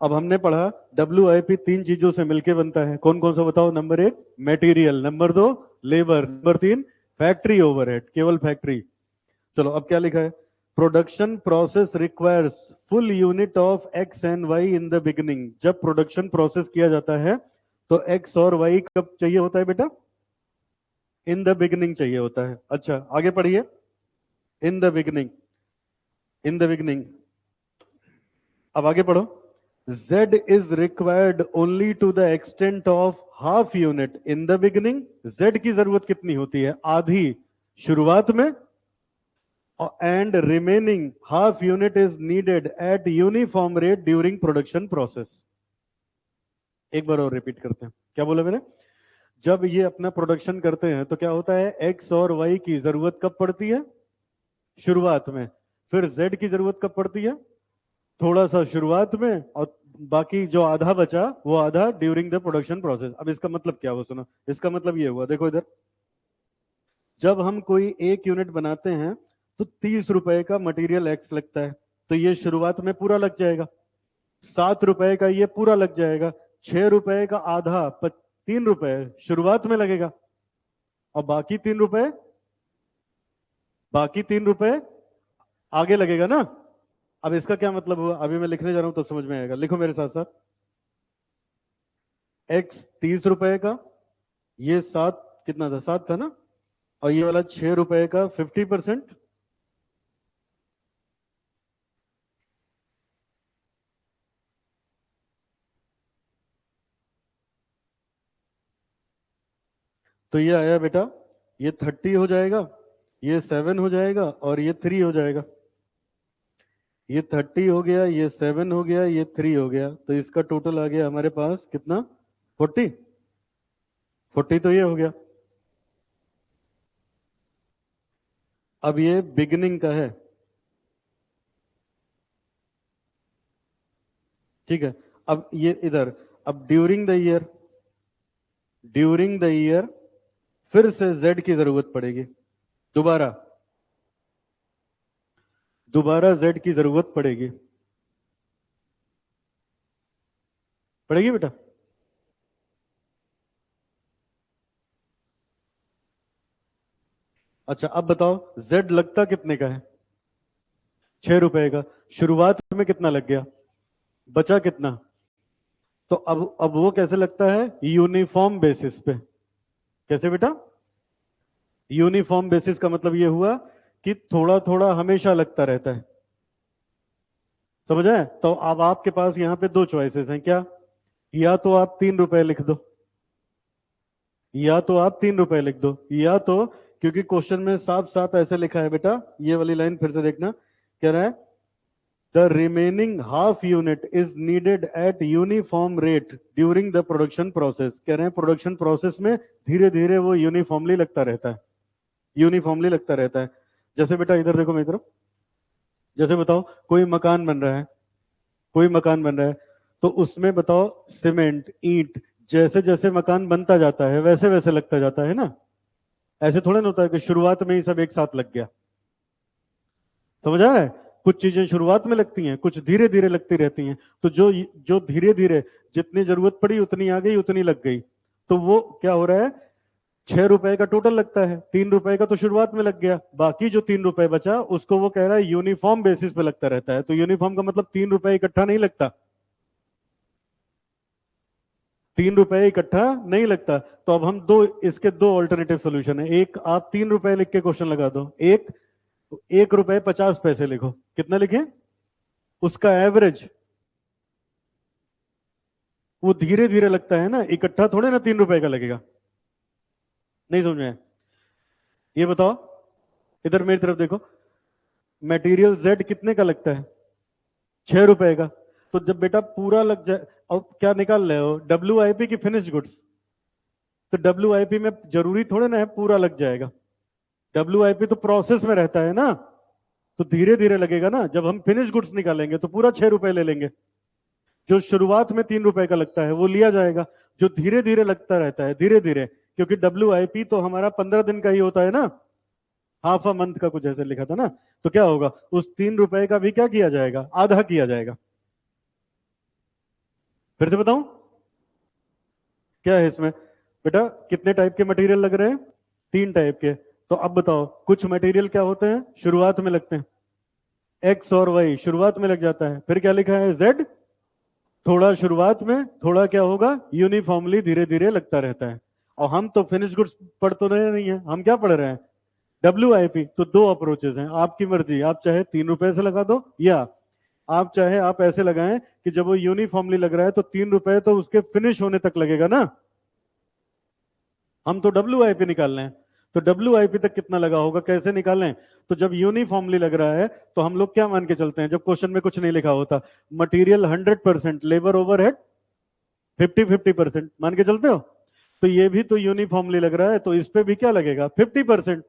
अब हमने पढ़ा WIP तीन चीजों से मिलके बनता है, कौन कौन सा बताओ। नंबर एक मेटीरियल, नंबर दो लेबर, नंबर तीन फैक्ट्री ओवरहेड, केवल फैक्ट्री। चलो अब क्या लिखा है, production process requires full unit of X and Y in the beginning. जब प्रोडक्शन प्रोसेस किया जाता है तो एक्स और वाई कब चाहिए होता है बेटा? इन द बिगिनिंग चाहिए होता है। अच्छा आगे पढ़िए, इन the beginning, in the beginning. अब आगे पढ़ो, Z is required only to the extent of half unit in the beginning। Z की जरूरत कितनी होती है? आधी शुरुआत में, and remaining half unit is needed at uniform rate during production process। एक बार और रिपीट करते हैं, क्या बोला मैंने। जब ये अपना प्रोडक्शन करते हैं तो क्या होता है, एक्स और वाई की जरूरत कब पड़ती है? शुरुआत में। फिर जेड की जरूरत कब पड़ती है? थोड़ा सा शुरुआत में, और बाकी जो आधा बचा वो आधा ड्यूरिंग द प्रोडक्शन प्रोसेस। अब इसका मतलब क्या हुआ, सुनो। इसका मतलब ये हुआ, देखो इधर, जब हम कोई एक यूनिट बनाते हैं तो 30 रुपए का मटेरियल एक्स लगता है, तो ये शुरुआत में पूरा लग जाएगा। 7 रुपए का ये पूरा लग जाएगा। 6 रुपए का आधा 3 रुपए शुरुआत में लगेगा, और बाकी 3 रुपए आगे लगेगा ना। अब इसका क्या मतलब हुआ, अभी मैं लिखने जा रहा हूं तो समझ में आएगा, लिखो मेरे साथ साथ। एक्स 30 रुपए का, ये 7 कितना था, 7 था ना, और ये वाला 6 रुपए का 50%। तो ये आया बेटा, ये 30 हो जाएगा, ये 7 हो जाएगा, और ये 3 हो जाएगा। ये 30 हो गया, ये 7 हो गया, ये 3 हो गया, तो इसका टोटल आ गया हमारे पास कितना, 40। तो ये हो गया। अब ये बिगिनिंग का है, ठीक है। अब ये इधर, अब during the year, during the year फिर से जेड की जरूरत पड़ेगी, दोबारा दोबारा जेड की जरूरत पड़ेगी, पड़ेगी बेटा। अच्छा अब बताओ, जेड लगता कितने का है? 6 रुपए का। शुरुआत में कितना लग गया, बचा कितना? तो अब वो कैसे लगता है, यूनिफॉर्म बेसिस पे। कैसे बेटा? यूनिफॉर्म बेसिस का मतलब ये हुआ कि थोड़ा थोड़ा हमेशा लगता रहता है, समझ आए। तो अब आपके पास यहाँ पे दो चॉइसेस हैं, क्या, या तो आप 3 रुपए लिख दो, या तो आप 3 रुपए लिख दो, या तो, क्योंकि क्वेश्चन में साफ साफ ऐसे लिखा है बेटा, ये वाली लाइन फिर से देखना, कह रहा है the remaining half unit is needed eight uniform rate during the production process. कह रहे हैं प्रोडक्शन प्रोसेस में धीरे धीरे वो यूनिफॉर्मली लगता रहता है, यूनिफॉर्मली लगता रहता है। जैसे बेटा इधर देखो मेरी तरफ, जैसे बताओ कोई मकान बन रहा है, कोई मकान बन रहा है, तो उसमें बताओ सीमेंट ईंट जैसे जैसे मकान बनता जाता है वैसे वैसे लगता जाता है ना। ऐसे थोड़ा ना होता है कि शुरुआत में ही सब एक साथ लग गया, समझ आ रहा है। कुछ चीजें शुरुआत में लगती हैं, कुछ धीरे धीरे लगती रहती हैं। तो जो जो धीरे धीरे जितनी जरूरत पड़ी उतनी आ गई, उतनी लग गई। तो वो क्या हो रहा है, 6 रुपए का टोटल लगता है, 3 रुपए का तो शुरुआत में लग गया, बाकी जो 3 रुपए बचा उसको वो कह रहा है यूनिफॉर्म बेसिस पे लगता रहता है। तो यूनिफॉर्म का मतलब 3 रुपए इकट्ठा नहीं लगता, 3 रुपए इकट्ठा नहीं लगता। तो अब हम इसके दो ऑल्टरनेटिव सोल्यूशन है। एक, आप 3 रुपए लिख के क्वेश्चन लगा दो। एक, 1 रुपए 50 पैसे लिखो। कितना लिखे, उसका एवरेज। वो धीरे धीरे लगता है ना, इकट्ठा थोड़े ना 3 रुपए का लगेगा। नहीं समझ में आया? ये बताओ, इधर मेरी तरफ देखो, मटेरियल जेड कितने का लगता है, 6 रुपए का। तो जब बेटा पूरा लग जाए, अब क्या निकाल रहे हो, WIP की फिनिश गुड्स। तो WIP में जरूरी थोड़े ना है पूरा लग जाएगा, WIP तो प्रोसेस में रहता है ना, तो धीरे धीरे लगेगा ना। जब हम फिनिश गुड्स निकालेंगे तो पूरा 6 रुपए ले लेंगे। जो शुरुआत में 3 रुपए का लगता है वो लिया जाएगा, जो धीरे धीरे लगता रहता है धीरे धीरे, क्योंकि WIP तो हमारा 15 दिन का ही होता है ना, हाफ अ मंथ का कुछ ऐसे लिखा था ना। तो क्या होगा, उस 3 रुपए का भी क्या किया जाएगा, आधा किया जाएगा। फिर से बताऊं क्या है इसमें, बेटा कितने टाइप के मटेरियल लग रहे हैं, 3 टाइप के। तो अब बताओ, कुछ मटेरियल क्या होते हैं शुरुआत में लगते हैं, एक्स और वाई शुरुआत में लग जाता है। फिर क्या लिखा है, जेड, थोड़ा शुरुआत में, थोड़ा क्या होगा, यूनिफॉर्मली धीरे धीरे लगता रहता है। और हम तो फिनिश गुड्स पढ़ तो रहे नहीं है, हम क्या पढ़ रहे हैं, WIP। तो दो अप्रोचेस हैं, आपकी मर्जी, आप चाहे 3 रुपए से लगा दो, या आप चाहे आप ऐसे लगाएं कि जब वो यूनिफॉर्मली लग रहा है तो 3 रुपए तो उसके फिनिश होने तक लगेगा ना। हम तो WIP निकाल रहे हैं, तो WIP तक कितना लगा होगा कैसे निकालें। तो जब यूनिफॉर्मली लग रहा है तो हम लोग क्या मान के चलते हैं, जब क्वेश्चन में कुछ नहीं लिखा होता, मटेरियल 100%, लेबर ओवरहेड 50-50% मान के चलते हो। तो ये भी तो यूनिफॉर्मली लग रहा है, तो इस पे भी क्या लगेगा, 50%।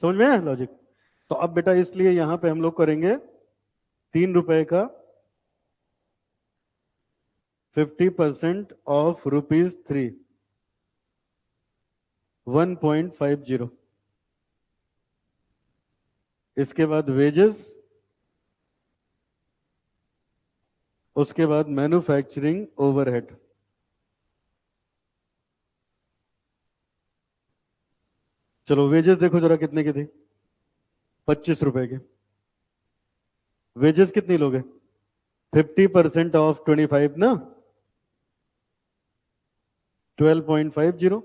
समझ में आया लॉजिक? तो अब बेटा इसलिए यहां पे हम लोग करेंगे 3 रुपए का 50% ऑफ ₹3, 1.50। इसके बाद वेजेस, उसके बाद मैन्युफैक्चरिंग ओवरहेड। चलो वेजेस देखो जरा कितने की थी, 25 रुपए के। वेजेस कितनी लोगे, 50% ऑफ 25 ना, 12.50।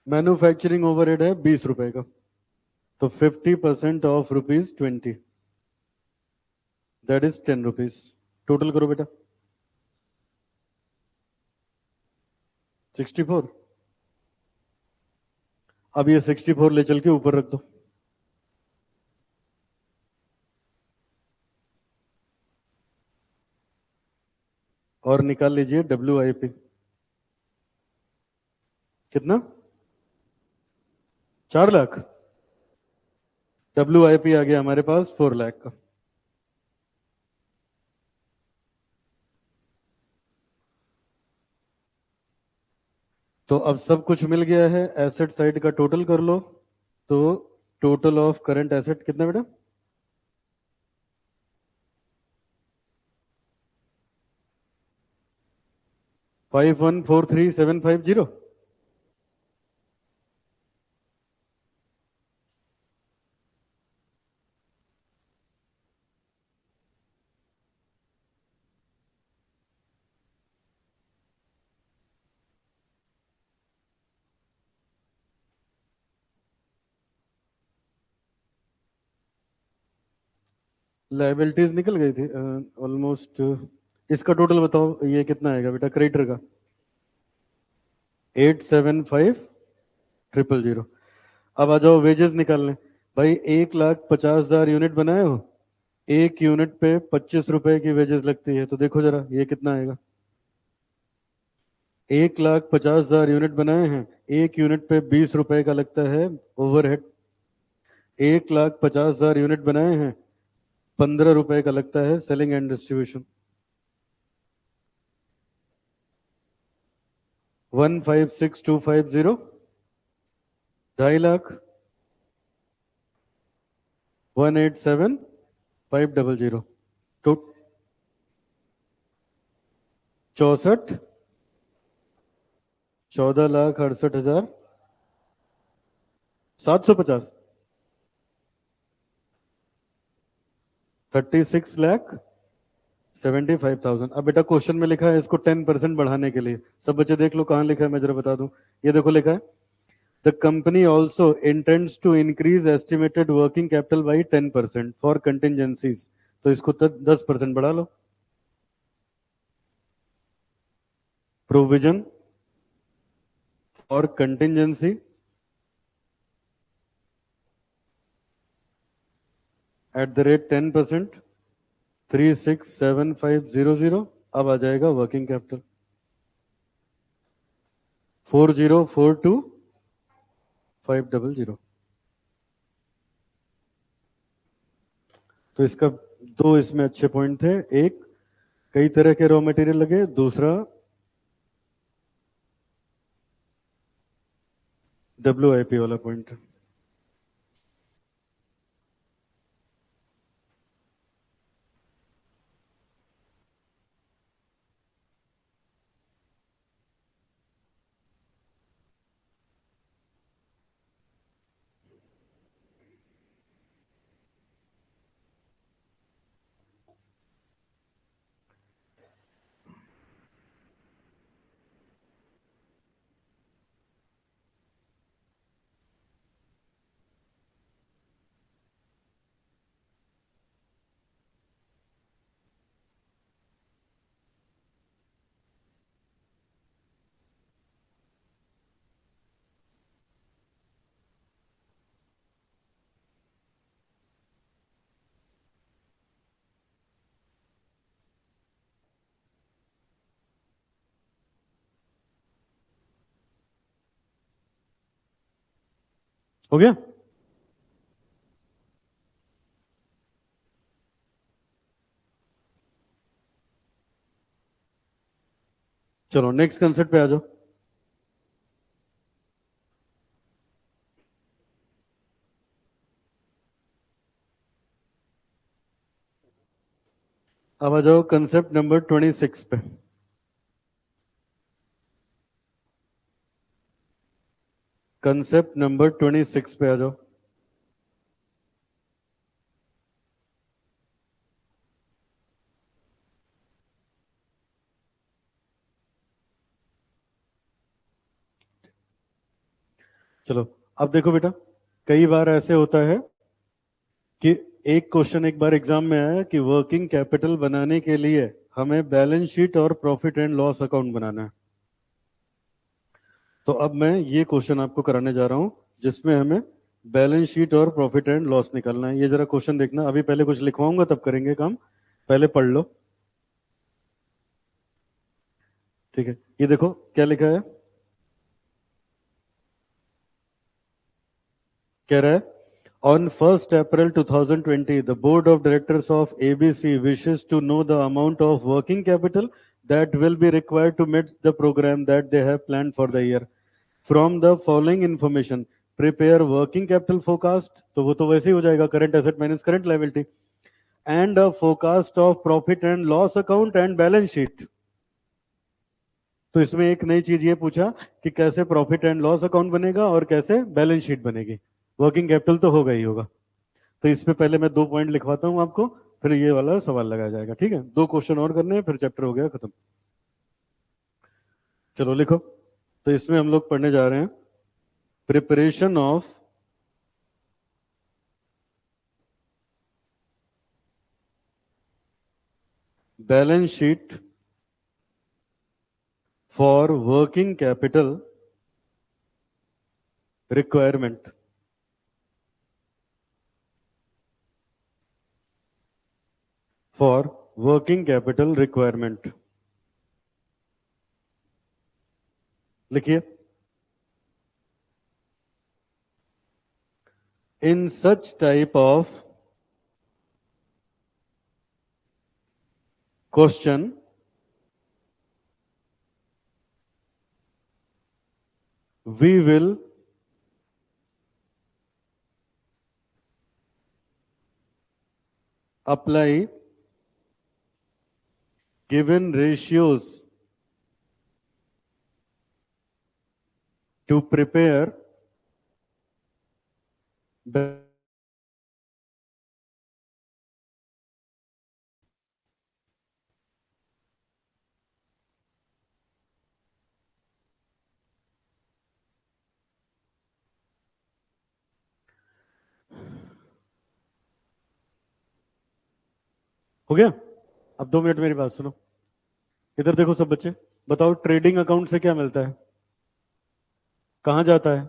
मैन्युफैक्चरिंग ओवरहेड है 20 रुपए का, तो 50% ऑफ ₹20, दैट इज ₹10। टोटल करो बेटा, 64। अब ये 64 ले चल के ऊपर रख दो। और निकाल लीजिए WIP कितना, 4 लाख। WIP आ गया हमारे पास 4 लाख का। तो अब सब कुछ मिल गया है, एसेट साइड का टोटल कर लो। तो टोटल ऑफ करंट एसेट कितना बेटा, 5143,750। लाइबिलिटीज निकल गई थी ऑलमोस्ट। इसका टोटल बताओ ये कितना आएगा बेटा, क्रेडिटर का 875,000। अब आ जाओ वेजेस निकालने। भाई 1,50,000 यूनिट बनाए हो, एक यूनिट पे 25 रुपए की वेजेस लगती है, तो देखो जरा ये कितना आएगा। 1,50,000 यूनिट बनाए हैं, एक यूनिट पे 20 रुपए का लगता है ओवरहेड। 1,50,000 यूनिट बनाए हैं, 15 रुपए का लगता है सेलिंग एंड डिस्ट्रीब्यूशन। 156,250, 2.5 लाख। 187,500 तो 14,68,750 36,75,000। अब बेटा क्वेश्चन में लिखा है इसको 10% बढ़ाने के लिए। सब बच्चे देख लो कहाँ लिखा है, मैं जरा बता दूं। ये देखो लिखा है the company also intends to increase estimated working capital by 10% for contingencies. तो इसको 10% बढ़ा लो। Provision for contingency at the rate 10%, 367500। अब आ जाएगा वर्किंग कैपिटल 4042,500। तो इसका दो इसमें अच्छे पॉइंट थे। एक, कई तरह के रॉ मटेरियल लगे। दूसरा, WIP वाला पॉइंट। हो गया। चलो नेक्स्ट कंसेप्ट पे आ जाओ। अब आ जाओ कंसेप्ट नंबर 26 पे। कंसेप्ट नंबर 26 पे आ जाओ। चलो अब देखो बेटा, कई बार ऐसे होता है कि एक क्वेश्चन एक बार एग्जाम में आया कि वर्किंग कैपिटल बनाने के लिए हमें बैलेंस शीट और प्रॉफिट एंड लॉस अकाउंट बनाना है। तो अब मैं ये क्वेश्चन आपको कराने जा रहा हूं जिसमें हमें बैलेंस शीट और प्रॉफिट एंड लॉस निकालना है। ये जरा क्वेश्चन देखना, अभी पहले कुछ लिखवाऊंगा तब करेंगे काम, पहले पढ़ लो। ठीक है, ये देखो क्या लिखा है। कह रहा है on 1st April 2020 the board of directors of ABC wishes to know the amount of working capital that will be required to meet the program that they have planned for the year. From the following information prepare working capital forecast, तो वो तो वैसे ही हो जाएगा, current asset minus current liability, and a forecast of profit and loss account and balance sheet. तो इसमें एक नई चीज ये पूछा कि कैसे प्रॉफिट एंड लॉस अकाउंट बनेगा और कैसे बैलेंस शीट बनेगी। वर्किंग कैपिटल तो होगा ही होगा। तो इस पे पहले मैं 2 पॉइंट लिखवाता हूं आपको, फिर ये वाला सवाल लगाया जाएगा। ठीक है, 2 क्वेश्चन और करने हैं फिर चैप्टर हो गया खत्म। चलो लिखो। तो इसमें हम लोग पढ़ने जा रहे हैं preparation of balance sheet for working capital requirement. For working capital requirement लिखिए। In such type of question we will apply given ratios to prepare हो गया। अब 2 मिनट मेरी बात सुनो। इधर देखो सब बच्चे, बताओ ट्रेडिंग अकाउंट से क्या मिलता है, कहां जाता है?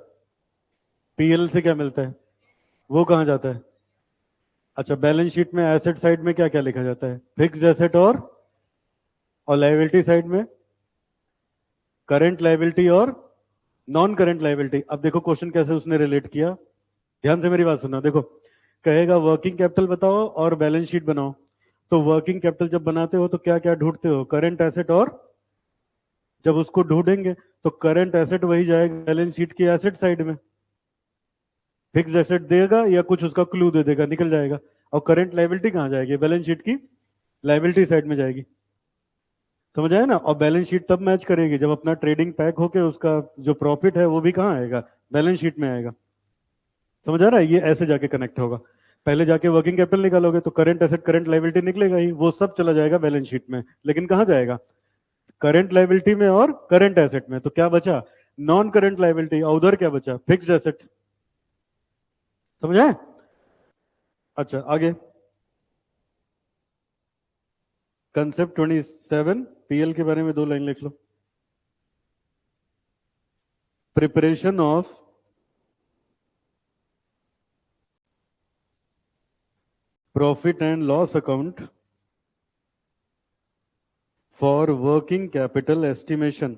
पीएल से क्या मिलता है, वो कहां जाता है? अच्छा, बैलेंस शीट में एसेट साइड में क्या क्या लिखा जाता है? फिक्स्ड एसेट और लायबिलिटी साइड में करंट लायबिलिटी और नॉन करंट लायबिलिटी। अब देखो क्वेश्चन कैसे उसने रिलेट किया, ध्यान से मेरी बात सुनना। देखो कहेगा वर्किंग कैपिटल बताओ और बैलेंस शीट बनाओ। तो वर्किंग कैपिटल जब बनाते हो तो क्या क्या ढूंढते हो? Current asset. और जब उसको ढूंढेंगे तो करंट एसेट वही जाएगा बैलेंस शीट की एसेट साइड में, फिक्स एसेट देगा या कुछ उसका क्लू दे देगा, निकल जाएगा। और करंट लायबिलिटी कहाँ जाएगी? बैलेंस शीट की लायबिलिटी साइड में जाएगी। समझ आया ना? और बैलेंस शीट तब मैच करेगी जब अपना ट्रेडिंग पैक होके उसका जो प्रॉफिट है वो भी कहाँ आएगा? बैलेंस शीट में आएगा। समझ आ रहा है? ये ऐसे जाके कनेक्ट होगा। पहले जाके वर्किंग कैपिटल निकालोगे तो करंट एसेट करंट लायबिलिटी निकलेगा ही, वो सब चला जाएगा बैलेंस शीट में, लेकिन कहाँ जाएगा? करंट लायबिलिटी में और करंट एसेट में। तो क्या बचा? Non current liability. और उधर क्या बचा? Fixed asset. समझ आए? अच्छा आगे, कंसेप्ट 27 पीएल के बारे में 2 लाइन लिख लो। Preparation of profit and loss account for working capital estimation.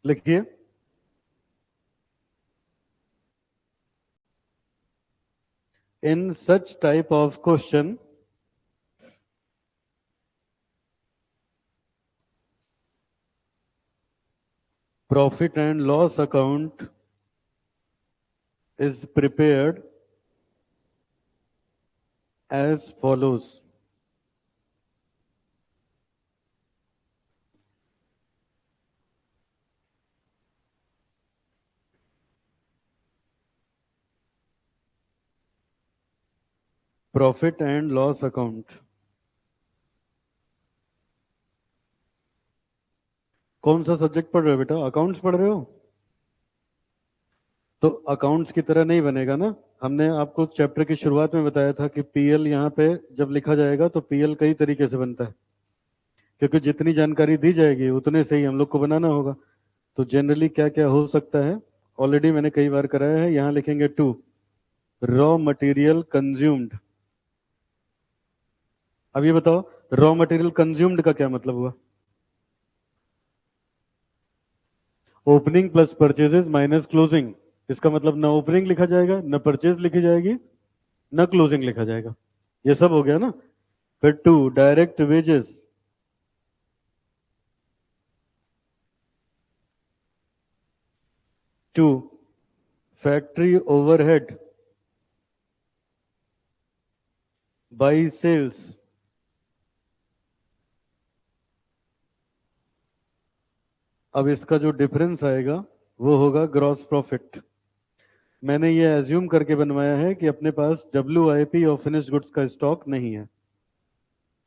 लिखिए, in such type of question profit and loss account is prepared as follows. Profit and loss account. कौन सा सब्जेक्ट पढ़ रहे हो बेटा? अकाउंट्स पढ़ रहे हो? तो अकाउंट्स की तरह नहीं बनेगा ना। हमने आपको चैप्टर की शुरुआत में बताया था कि पीएल यहाँ पे जब लिखा जाएगा तो पीएल कई तरीके से बनता है, क्योंकि जितनी जानकारी दी जाएगी उतने से ही हम लोग को बनाना होगा। तो जनरली क्या क्या हो सकता है, ऑलरेडी मैंने कई बार कराया है। यहाँ लिखेंगे 2, रॉ मटेरियल कंज्यूम्ड। अब ये बताओ, रॉ मटेरियल कंज्यूम्ड का क्या मतलब हुआ? Opening plus purchases minus closing. इसका मतलब ना ओपनिंग लिखा जाएगा, ना परचेज लिखी जाएगी, ना क्लोजिंग लिखा जाएगा। ये सब हो गया ना। फिर 2, direct wages. 2, factory overhead by sales. अब इसका जो डिफरेंस आएगा वो होगा ग्रॉस प्रॉफिट। मैंने ये एज्यूम करके बनवाया है कि अपने पास WIP और फिनिश गुड्स का स्टॉक नहीं है।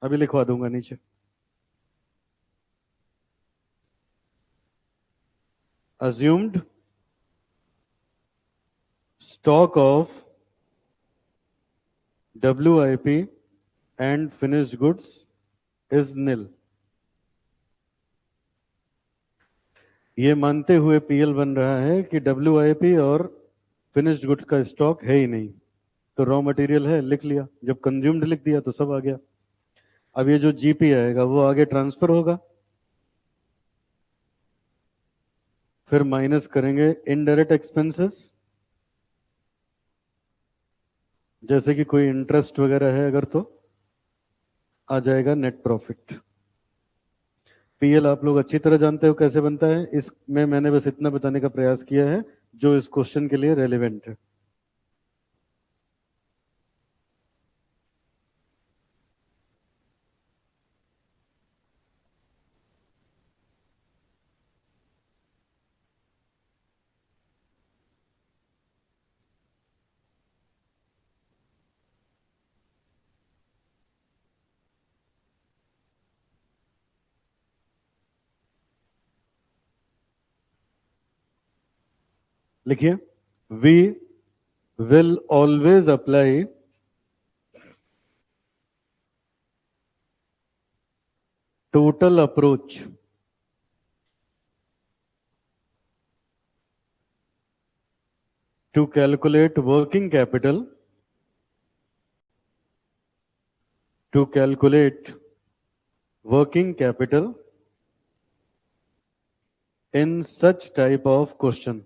अभी लिखवा दूंगा नीचे। assumed stock of WIP and finished goods is nil। ये मानते हुए पीएल बन रहा है कि WIP और फिनिश्ड गुड्स का स्टॉक है ही नहीं। तो रॉ मटेरियल है, लिख लिया। जब कंज्यूम्ड लिख दिया तो सब आ गया। अब ये जो जीपी आएगा वो आगे ट्रांसफर होगा, फिर माइनस करेंगे इनडायरेक्ट एक्सपेंसेस, जैसे कि कोई इंटरेस्ट वगैरह है अगर तो, आ जाएगा नेट प्रॉफिट। पीएल आप लोग अच्छी तरह जानते हो कैसे बनता है, इसमें मैंने बस इतना बताने का प्रयास किया है जो इस क्वेश्चन के लिए रेलेवेंट है। लिखिए, we will always apply total approach to calculate working capital in such type of question।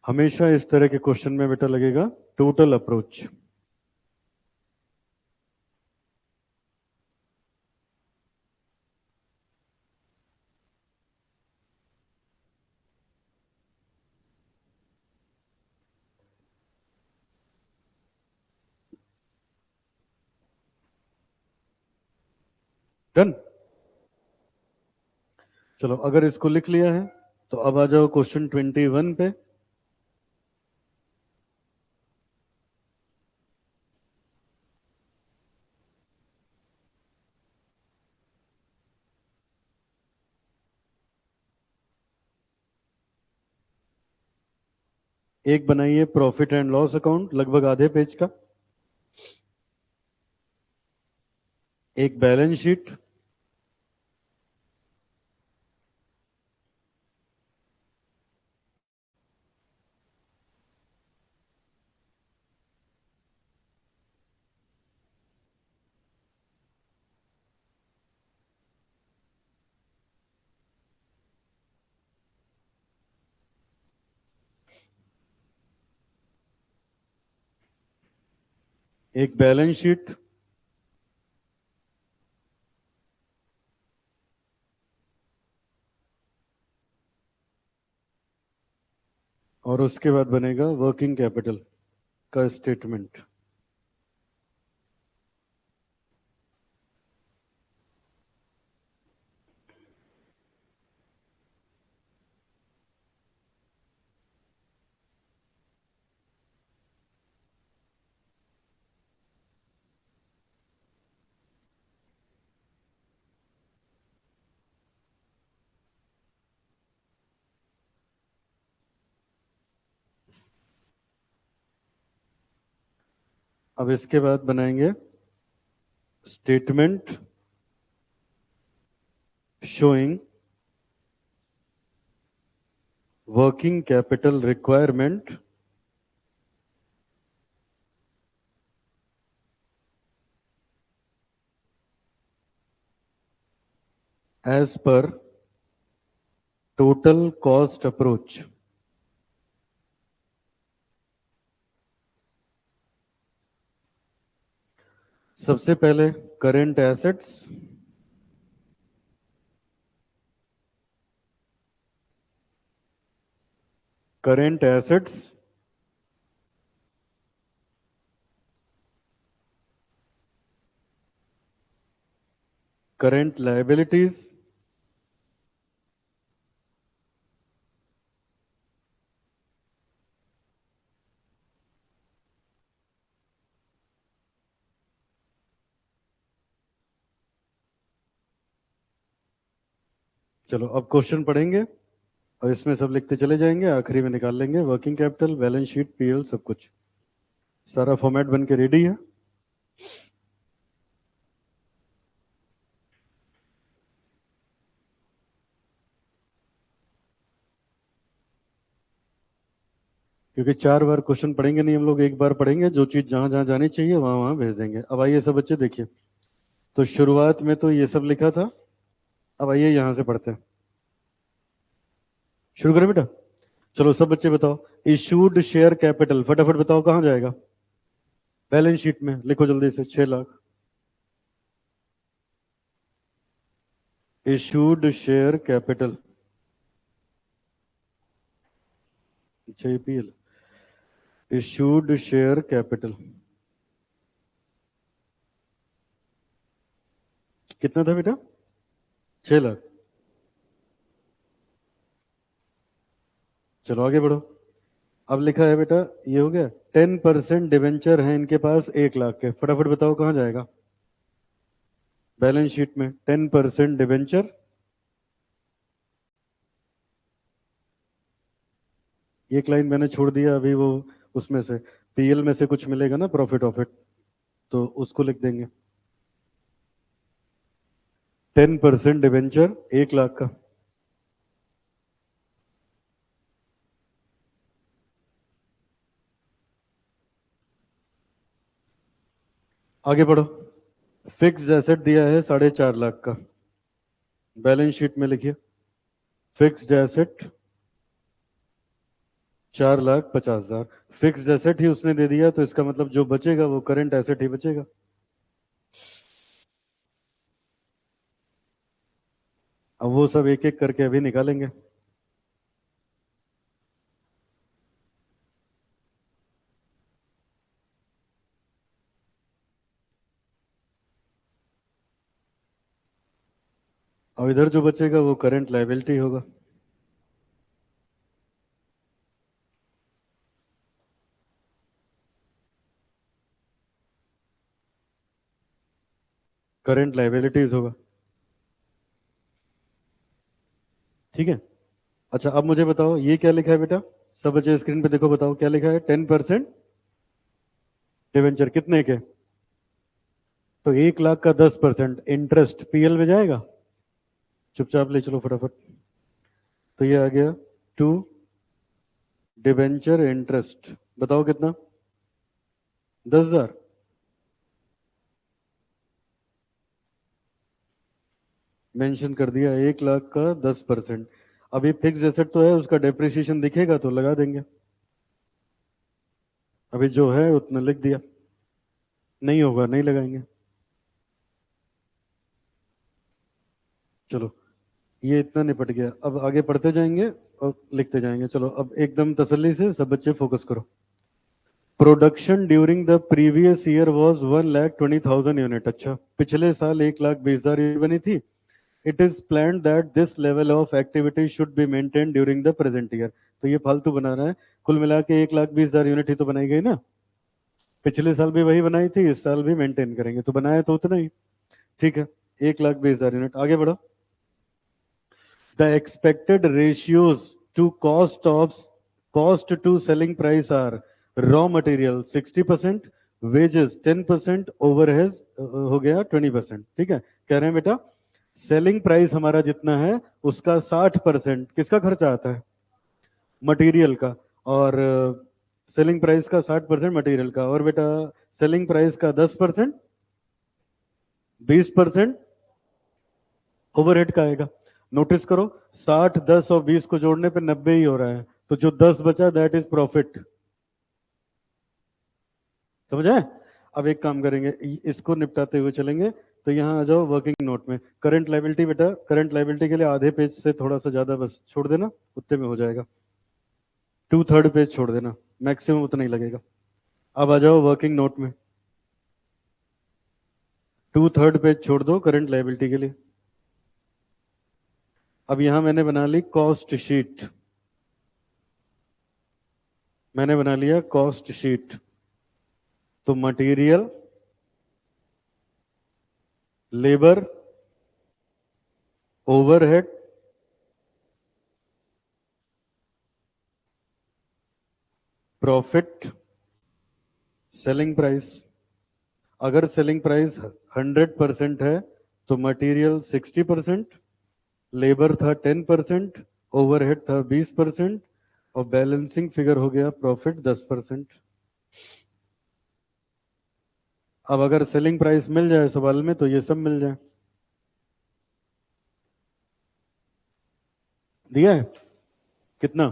हमेशा इस तरह के क्वेश्चन में बेटा लगेगा टोटल अप्रोच। डन। चलो अगर इसको लिख लिया है तो अब आ जाओ क्वेश्चन 21 पे। एक बनाइए प्रॉफिट एंड लॉस अकाउंट लगभग आधे पेज का, एक बैलेंस शीट, एक बैलेंस शीट, और उसके बाद बनेगा वर्किंग कैपिटल का स्टेटमेंट। अब इसके बाद बनाएंगे statement showing working capital requirement as per total cost approach। सबसे पहले current assets, current assets, current liabilities, चलो अब क्वेश्चन पढ़ेंगे और इसमें सब लिखते चले जाएंगे, आखिरी में निकाल लेंगे working capital, balance sheet, PL, सब कुछ सारा फॉर्मेट बन के रेडी है। क्योंकि 4 बार क्वेश्चन पढ़ेंगे नहीं हम लोग, एक बार पढ़ेंगे, जो चीज जहां जहां जानी चाहिए वहां वहां भेज देंगे। अब आइए सब बच्चे देखिए, तो शुरुआत में तो ये सब लिखा था, अब आइए यहां से पढ़ते हैं। शुरू करें बेटा। चलो सब बच्चे बताओ, इशूड शेयर कैपिटल फटाफट बताओ कहां जाएगा? बैलेंस शीट में लिखो जल्दी से, 6 लाख। इशूड शेयर कैपिटल, अच्छा ईपीएल, इशूड शेयर कैपिटल कितना था बेटा? 6 लाख। चलो आगे बढ़ो। अब लिखा है बेटा, ये हो गया 10% डिवेंचर है इनके पास 1 लाख के, फटाफट बताओ कहां जाएगा? बैलेंस शीट में 10% डिवेंचर, एक लाइन मैंने छोड़ दिया अभी, वो उसमें से पीएल में से कुछ मिलेगा ना, प्रॉफिट ऑफिट, तो उसको लिख देंगे। 10% डिवेंचर 1 लाख का। आगे बढ़ो। फिक्स्ड एसेट दिया है 4.5 लाख का, बैलेंस शीट में लिखिए फिक्स्ड एसेट 4,50,000। फिक्स्ड एसेट ही उसने दे दिया, तो इसका मतलब जो बचेगा वो करंट एसेट ही बचेगा। अब वो सब एक एक करके अभी निकालेंगे। और इधर जो बचेगा वो करंट लायबिलिटी होगा। करंट लायबिलिटीज होगा, ठीक है। अच्छा अब मुझे बताओ ये क्या लिखा है बेटा? सब बच्चे स्क्रीन पे देखो, बताओ क्या लिखा है? 10% डिवेंचर कितने के? तो 1 लाख का 10% इंटरेस्ट पीएल में जाएगा, चुपचाप ले चलो फटाफट। तो ये आ गया 2 डिवेंचर इंटरेस्ट, बताओ कितना? 10,000। मेंशन कर दिया 1 लाख का 10%। अभी फिक्स एसेट तो है, उसका डेप्रिसिएशन दिखेगा तो लगा देंगे, अभी जो है उतना लिख दिया, नहीं होगा नहीं लगाएंगे। चलो ये इतना निपट गया, अब आगे पढ़ते जाएंगे और लिखते जाएंगे। चलो अब एकदम तसल्ली से सब बच्चे फोकस करो। Production during the previous year was 1,20,000 unit. अच्छा, पिछले साल 1,20,000 यूनिट बनी थी। It is plan that this level of activity should be maintain during the present year. तो ये फालतू बना रहा है, कुल मिला के 1,20,000 यूनिट ही तो बनाई गई ना, पिछले साल भी वही बनाई थी, इस साल भी मेंटेन करेंगे, तो बनाया तो उतना ही, ठीक है। 1,20,000 यूनिट, आगे बढ़ो। The expected ratios to cost to selling price are raw material 60%, wages 10%, overheads हो गया 20%, ठीक है। कह रहे हैं बेटा सेलिंग प्राइस हमारा जितना है उसका 60% किसका खर्चा आता है? मटेरियल का। और सेलिंग प्राइस का 60% मटेरियल का, और बेटा सेलिंग प्राइस का 10%, 20% ओवरहेड का आएगा। नोटिस करो 60, 10 और 20 को जोड़ने पे 90 ही हो रहा है, तो जो 10 बचा दैट इज प्रॉफिट। समझे? अब एक काम करेंगे, इसको निपटाते हुए चलेंगे। तो यहाँ आ जाओ वर्किंग नोट में, करंट लायबिलिटी बेटा, करंट लायबिलिटी के लिए आधे पेज से थोड़ा सा ज्यादा बस छोड़ देना, उतने में हो जाएगा। 2/3 पेज छोड़ देना, मैक्सिमम उतना ही लगेगा। अब आ जाओ वर्किंग नोट में, 2/3 पेज छोड़ दो करंट लायबिलिटी के लिए। अब यहां मैंने बना ली कॉस्ट शीट, मैंने बना लिया कॉस्ट शीट। तो material, labour, overhead, profit, selling price. अगर सेलिंग प्राइस 100% है तो मटेरियल 60%, लेबर था 10%, ओवरहेड था 20%, और बैलेंसिंग फिगर हो गया प्रॉफिट 10%। अब अगर सेलिंग प्राइस मिल जाए सवाल में तो ये सब मिल जाए, दिया है कितना?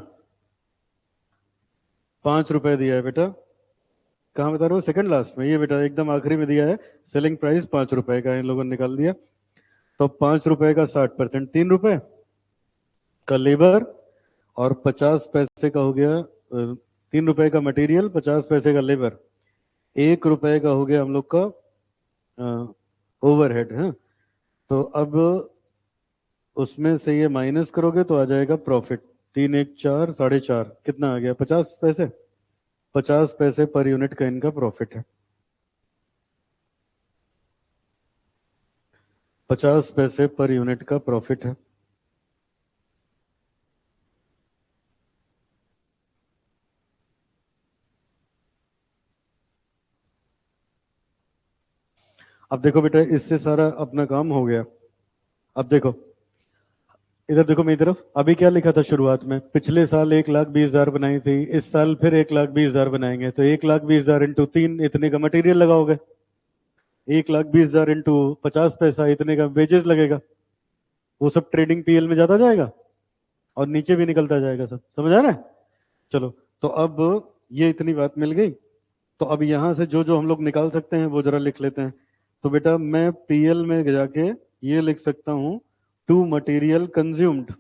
₹5 दिया है बेटा। कहाँ बता रहे हो? सेकंड लास्ट में, ये बेटा एकदम आखिरी में दिया है। सेलिंग प्राइस ₹5 का इन लोगों ने निकाल दिया। तो ₹5 का 60%, ₹3 का लेबर और 50 पैसे का हो गया, ₹3 का मटेरियल, 50 पैसे का लेबर, ₹1 का हो गया हम लोग का ओवरहेड है। तो अब उसमें से ये माइनस करोगे तो आ जाएगा प्रॉफिट। 3 1 4 4.5, कितना आ गया? 50 पैसे। 50 पैसे पर यूनिट का इनका प्रॉफिट है। 50 पैसे पर यूनिट का प्रॉफिट है। अब देखो बेटा, इससे सारा अपना काम हो गया। अब देखो इधर, देखो मेरी तरफ। अभी क्या लिखा था शुरुआत में? पिछले साल 1,20,000 बनाई थी, इस साल फिर 1,20,000 बनाएंगे। तो 1,20,000 इंटू 3, इतने का मटेरियल लगाओगे। 1,20,000 इंटू 50 पैसा, इतने का वेजेस लगेगा। वो सब ट्रेडिंग पीएल में जाता जाएगा और नीचे भी निकलता जाएगा सब। समझ आ रहा है? चलो, तो अब ये इतनी बात मिल गई। तो अब यहां से जो जो हम लोग निकाल सकते हैं वो जरा लिख लेते हैं। तो बेटा मैं पीएल में जाके ये लिख सकता हूं, to material consumed.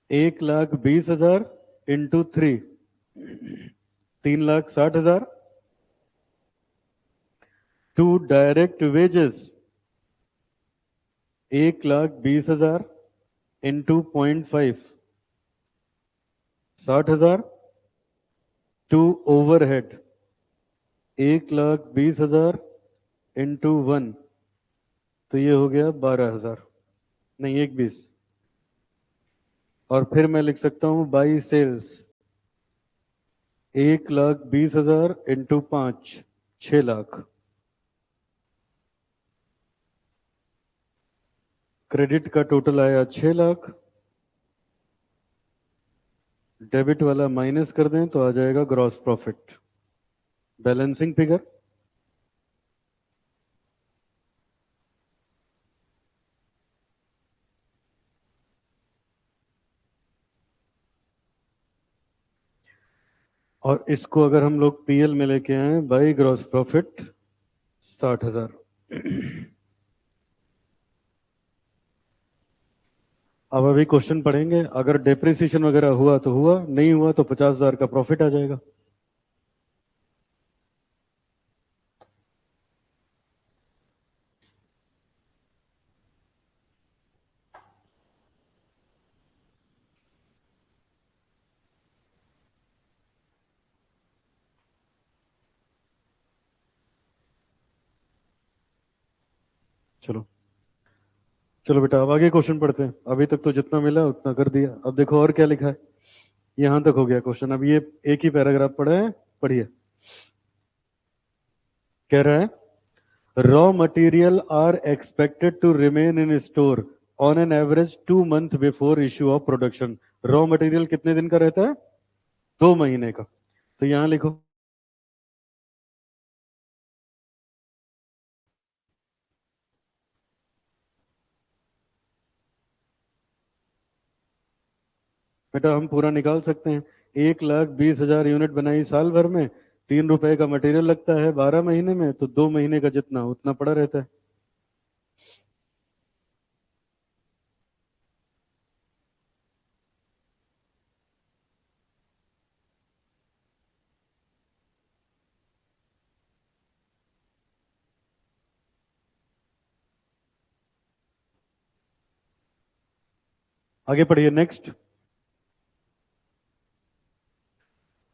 1,20,000 into 3, 3,60,000। To direct wages, 1,20,000 into 0.5, 60,000। To overhead, 1,20,000 into 1, तो ये हो गया 12,000, नहीं 1,20। और फिर मैं लिख सकता हूं बाई सेल्स, 1,20,000 इंटू 5, 6,00,000। क्रेडिट का टोटल आया 6,00,000। डेबिट वाला माइनस कर दें तो आ जाएगा ग्रॉस प्रॉफिट। बैलेंसिंग फिगर, और इसको अगर हम लोग पीएल में लेके आए, बाई ग्रॉस प्रॉफिट 60,000। अब अभी क्वेश्चन पढ़ेंगे, अगर डेप्रिसिएशन वगैरह हुआ तो हुआ, नहीं हुआ तो 50,000 का प्रॉफिट आ जाएगा। चलो चलो बेटा, अब आगे क्वेश्चन पढ़ते हैं। अभी तक तो जितना मिला उतना कर दिया। अब देखो और क्या लिखा है। यहां तक हो गया क्वेश्चन। अब ये एक ही पैराग्राफ पढ़ा है, पढ़िए। कह रहा है, raw material are expected to remain in store on an average 2 month before issue of production. Raw material कितने दिन का रहता है? 2 महीने का। तो यहां लिखो, बेटा हम पूरा निकाल सकते हैं। 1,20,000 यूनिट बनाई साल भर में, ₹3 का मटेरियल लगता है 12 महीने में, तो 2 महीने का जितना उतना पड़ा रहता है। आगे पढ़िए next.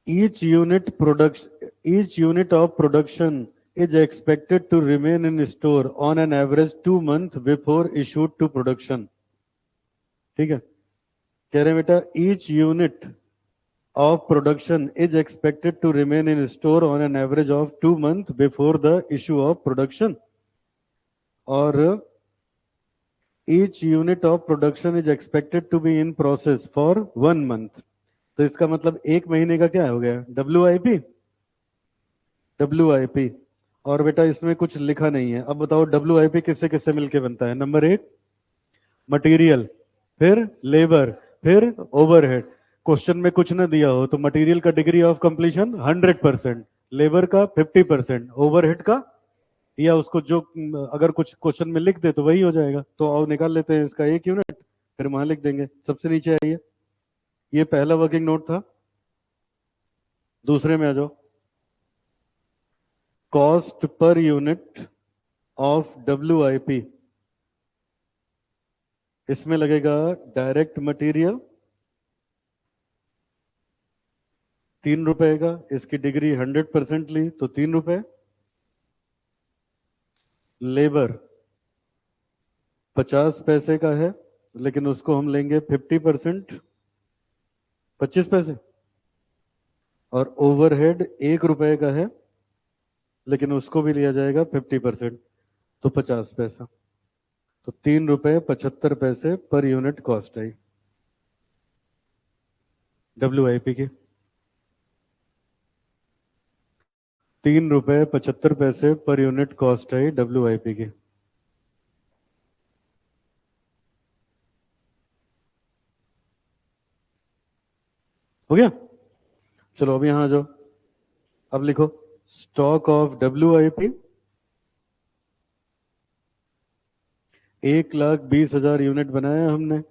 Each unit of production is expected to remain in store on an average 2 months before issued to production। ठीक है, कह रहे हैं बेटा each unit of production is expected to remain in store on an average of 2 months before the issue of production, और each unit of production is expected to be in process for 1 month। तो इसका मतलब 1 महीने का क्या हो गया? WIP। WIP। और बेटा इसमें कुछ लिखा नहीं है। अब बताओ WIP किससे किससे मिलके बनता है? नंबर 1 मटेरियल, फिर लेबर, फिर ओवरहेड। क्वेश्चन में कुछ ना दिया हो तो मटेरियल का डिग्री ऑफ कंप्लीशन 100%, लेबर का 50%, ओवरहेड का, या उसको जो अगर कुछ क्वेश्चन में लिख दे तो वही हो जाएगा। तो आओ निकाल लेते हैं इसका 1 यूनिट, फिर वहां लिख देंगे। सबसे नीचे आइए, ये पहला वर्किंग नोट था। दूसरे में आ जाओ, cost per unit of WIP। इसमें लगेगा डायरेक्ट मटेरियल 3 रुपए का, इसकी डिग्री 100% ली तो 3 रुपए। लेबर 50 पैसे का है, लेकिन उसको हम लेंगे 50%, 25 पैसे। और ओवरहेड 1 रुपए का है, लेकिन उसको भी लिया जाएगा 50%, तो 50 पैसा। तो 3 रुपए 75 पैसे पर यूनिट कॉस्ट आई WIP की। 3 रुपए 75 पैसे पर यूनिट कॉस्ट आई WIP की। हो गया? चलो अब यहां आ जाओ। अब लिखो स्टॉक ऑफ WIP 1,20,000 यूनिट बनाया हमने,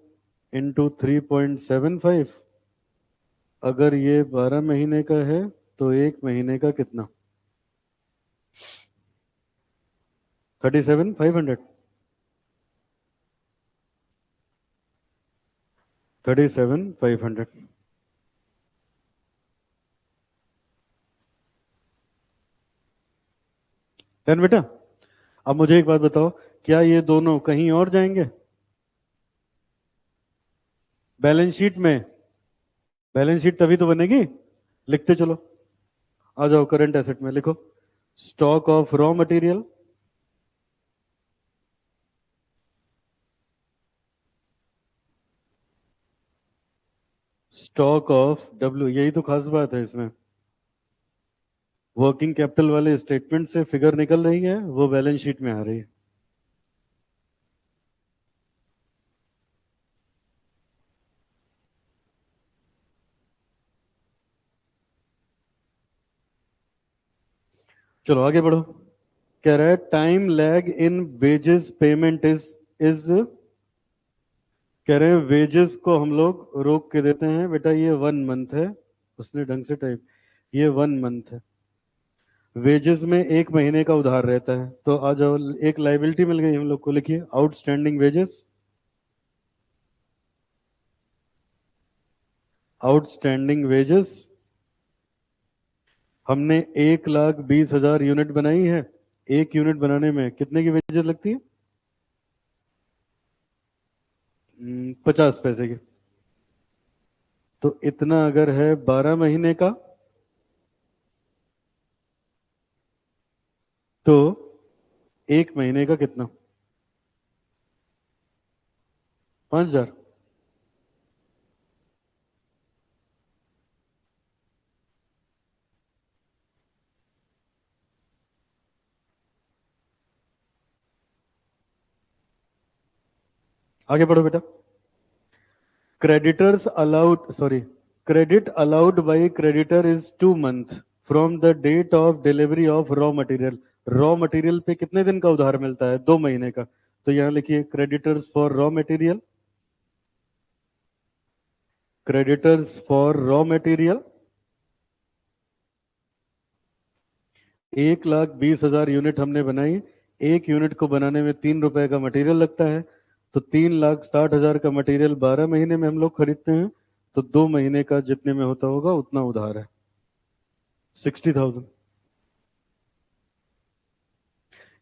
इंटू 3.75। अगर ये 12 महीने का है तो 1 महीने का कितना? 37,500। 37,500। डन बेटा। अब मुझे एक बात बताओ, क्या ये दोनों कहीं और जाएंगे बैलेंस शीट में? बैलेंस शीट तभी तो बनेगी, लिखते चलो। आ जाओ करंट एसेट में, लिखो stock of raw material stock of W, यही तो खास बात है इसमें। वर्किंग कैपिटल वाले स्टेटमेंट से फिगर निकल रही है, वो बैलेंस शीट में आ रही है। चलो आगे बढ़ो। कह रहा है time lag in wages payment is कह रहे हैं वेजेस को हम लोग रोक के देते हैं बेटा, ये 1 मंथ है। उसने ढंग से टाइप, ये 1 मंथ है। वेजेस में 1 महीने का उधार रहता है, तो आ जाओ, एक लाइबिलिटी मिल गई हम लोग को। लिखिए आउटस्टैंडिंग वेजेस। आउटस्टैंडिंग वेजेस, हमने 1,20,000 यूनिट बनाई है। 1 यूनिट बनाने में कितने की वेजेस लगती है? 50 पैसे की। तो इतना अगर है 12 महीने का, तो 1 महीने का कितना? 5,000। आगे बढ़ो बेटा। creditors allowed sorry credit allowed by creditor is 2 month from the date of delivery of raw material। Raw material पे कितने दिन का उधार मिलता है? 2 महीने का। तो यहां लिखिए creditors for raw material. Creditors for raw material 1,20,000 unit हमने बनाई। 1 यूनिट को बनाने में 3 रुपए का मटेरियल लगता है, तो 3,60,000 का मटेरियल 12 महीने में हम लोग खरीदते हैं, तो 2 महीने का जितने में होता होगा उतना उधार है, 60,000।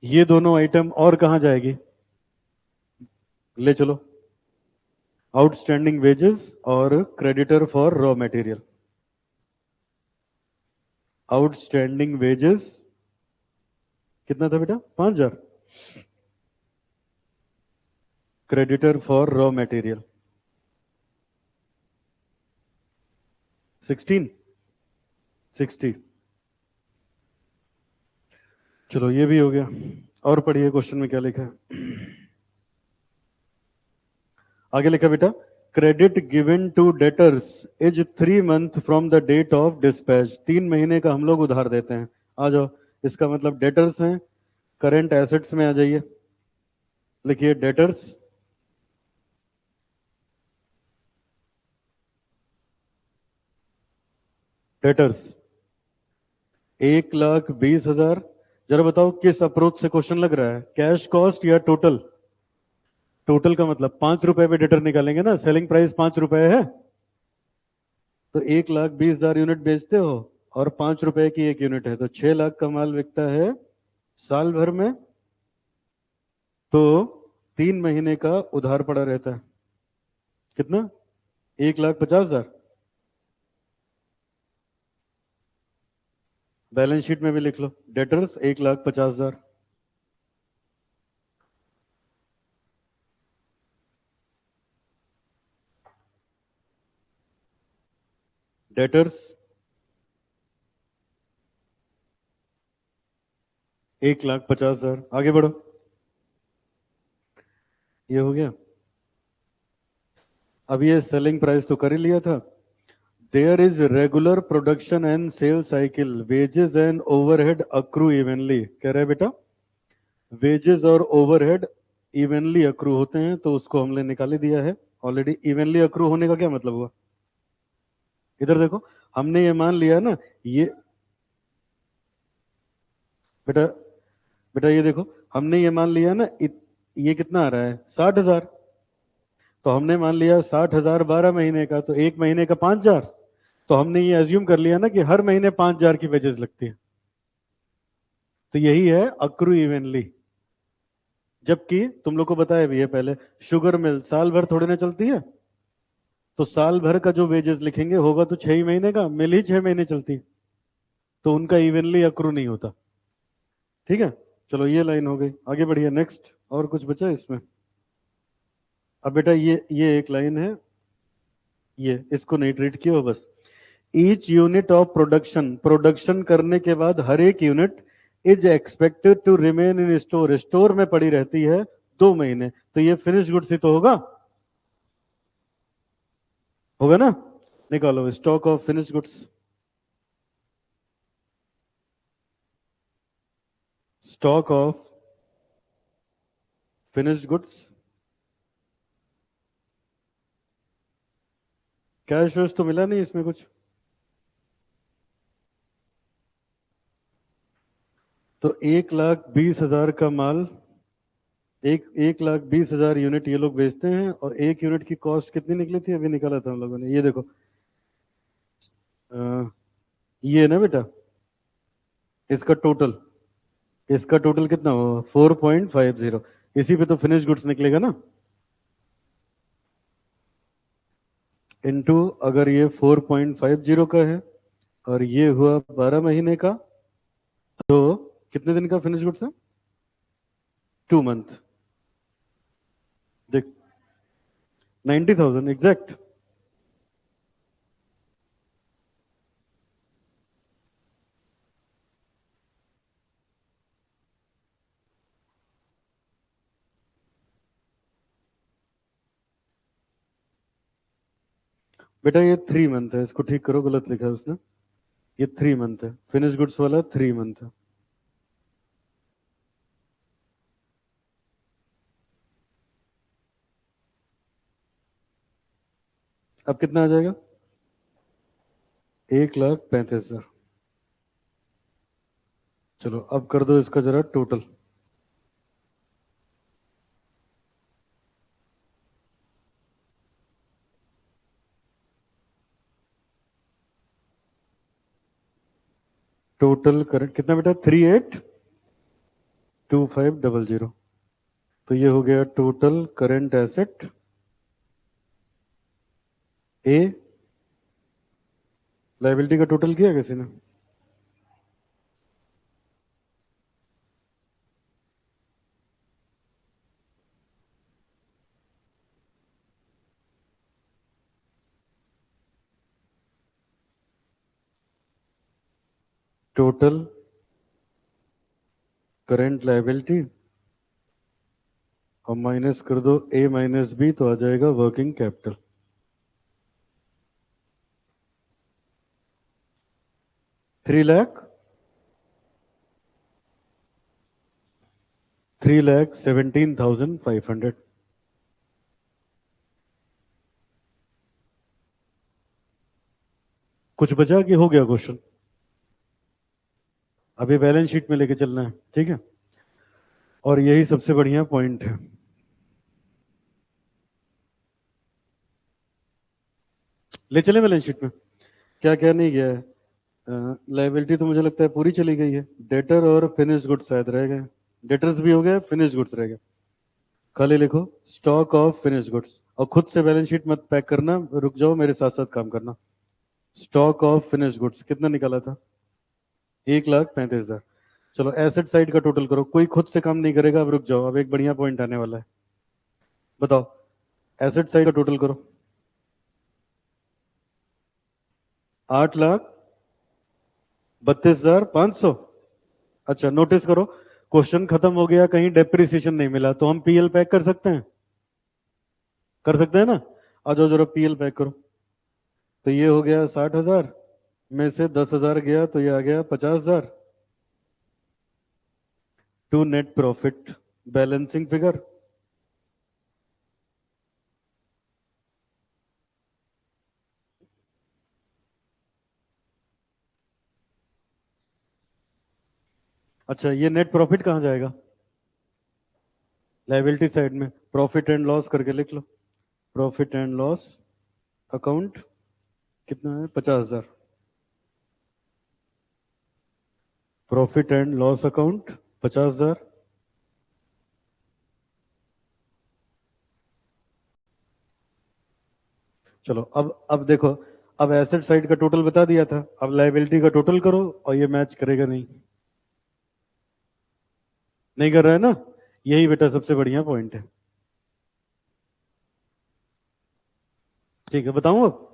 ये दोनों आइटम और कहाँ जाएगी? ले चलो, आउटस्टैंडिंग वेजेस और creditor for raw material. Outstanding wages कितना था बेटा? 5,000। Creditor for raw material 1660। चलो ये भी हो गया। और पढ़िए क्वेश्चन में क्या लिखा है। आगे लिखा बेटा, credit given to debtors is 3 month from the date of dispatch. 3 महीने का हम लोग उधार देते हैं। आ जाओ, इसका मतलब डेटर्स हैं, करेंट एसेट्स में आ जाइए, लिखिए डेटर्स, डेटर्स 1,20,000। जरा बताओ किस अप्रोच से क्वेश्चन लग रहा है, कैश कॉस्ट या टोटल? टोटल का मतलब 5 रुपए पे डेटर निकालेंगे ना, सेलिंग प्राइस 5 रुपए है, तो 1,20,000 यूनिट बेचते हो और 5 रुपए की एक यूनिट है, तो 6 लाख का माल बिकता है साल भर में, तो 3 महीने का उधार पड़ा रहता है। कितना? 1,50,000। बैलेंस शीट में भी लिख लो, डेटर्स 1,50,000। डेटर्स 1,50,000। आगे बढ़ो, ये हो गया। अब ये सेलिंग प्राइस तो कर ही लिया था। There is regular production and sale cycle, wages and overhead accrue evenly, कह रहे हैं बेटा वेजेस और ओवरहेड इवनली अक्रू होते हैं, तो उसको हमने निकाल ही दिया है ऑलरेडी। इवनली अक्रू होने का क्या मतलब हुआ? इधर देखो, हमने ये मान लिया ना, ये बेटा, बेटा ये देखो, हमने ये मान लिया ना, ये कितना आ रहा है 60,000, तो हमने मान लिया 60,000 12 महीने का, तो एक महीने का 5,000, तो हमने ये एज्यूम कर लिया ना कि हर महीने 5,000 की वेजेस लगती है, तो यही है अक्रू इवनली। जबकि तुम लोग को बताया भी है पहले, शुगर मिल साल भर थोड़ी ना चलती है, तो साल भर का जो वेजेस लिखेंगे होगा तो 6 ही महीने का, मिल ही 6 महीने चलती है, तो उनका इवनली अक्रू नहीं होता। ठीक है, चलो ये लाइन हो गई, आगे बढ़िए नेक्स्ट। और कुछ बचा है इसमें? अब बेटा ये एक लाइन है, ये इसको नहीं ट्रीट किया हो बस। Each unit of production, production करने के बाद हर एक unit is expected to remain in store, store में पड़ी रहती है 2 महीने, तो ये फिनिश गुड्स ही तो होगा, होगा ना? निकालो stock of finish goods, stock of finished goods. Cash वैश तो मिला नहीं इसमें कुछ, तो 1,20,000 का माल, 1,20,000 यूनिट ये लोग बेचते हैं, और एक यूनिट की कॉस्ट कितनी निकली थी, अभी निकाला था हम लोगों ने, ये देखो, अ, ये ना बेटा, इसका टोटल, इसका टोटल कितना हो 4.50, इसी पे तो फिनिश गुड्स निकलेगा ना, इनटू, अगर ये 4.50 का है और ये हुआ 12 महीने का, तो कितने दिन का फिनिश गुड्स है? 2 मंथ। देख, 90,000 एग्जैक्ट। बेटा ये 3 मंथ है, इसको ठीक करो, गलत लिखा है उसने, ये 3 मंथ है, फिनिश गुड्स वाला 3 मंथ है। अब कितना आ जाएगा? 1,35,000। चलो अब कर दो इसका जरा टोटल। टोटल करंट कितना बेटा? 382500। तो ये हो गया total current asset A. Liability का टोटल किया किसी ने? टोटल करंट लाइबिलिटी और माइनस कर दो ए माइनस बी तो आ जाएगा वर्किंग कैपिटल। थ्री लाख 17,500। कुछ बचा कि हो गया क्वेश्चन? अभी बैलेंस शीट में लेके चलना है, ठीक है। और यही सबसे बढ़िया पॉइंट है। ले चले बैलेंस शीट में, क्या क्या नहीं गया है। लाइबिलिटी तो मुझे लगता है पूरी चली गई है। डेटर और फिनिश गुड्स शायद रह गए। डेटर्स भी हो गया, फिनिश गुड्स रह गए। खाली लिखो स्टॉक ऑफ फिनिश गुड्स, और खुद से बैलेंस शीट मत पैक करना, रुक जाओ मेरे साथ साथ काम करना। स्टॉक ऑफ फिनिश गुड्स कितना निकाला था? 1,35,000। चलो एसेट साइड का टोटल करो, कोई खुद से काम नहीं करेगा, अब रुक जाओ, अब एक बढ़िया पॉइंट आने वाला है। बताओ एसेट साइड का टोटल करो। 8,32,500। अच्छा नोटिस करो, क्वेश्चन खत्म हो गया, कहीं डेप्रिसिएशन नहीं मिला, तो हम पीएल पैक कर सकते हैं? कर सकते हैं ना? आ जाओ जरा पीएल पैक करो। तो ये हो गया 60,000 में से 10,000 गया तो ये आ गया 50,000 to net profit balancing figure. अच्छा ये नेट प्रॉफिट कहाँ जाएगा? लाइबिलिटी साइड में प्रॉफिट एंड लॉस करके लिख लो। प्रॉफिट एंड लॉस अकाउंट कितना है? 50,000। Profit and loss account 50,000। चलो अब देखो, अब एसेट साइड का टोटल बता दिया था, अब लाइबिलिटी का टोटल करो, और ये मैच करेगा नहीं। नहीं कर रहा है ना? यही बेटा सबसे बढ़िया पॉइंट है। ठीक है बताऊं अब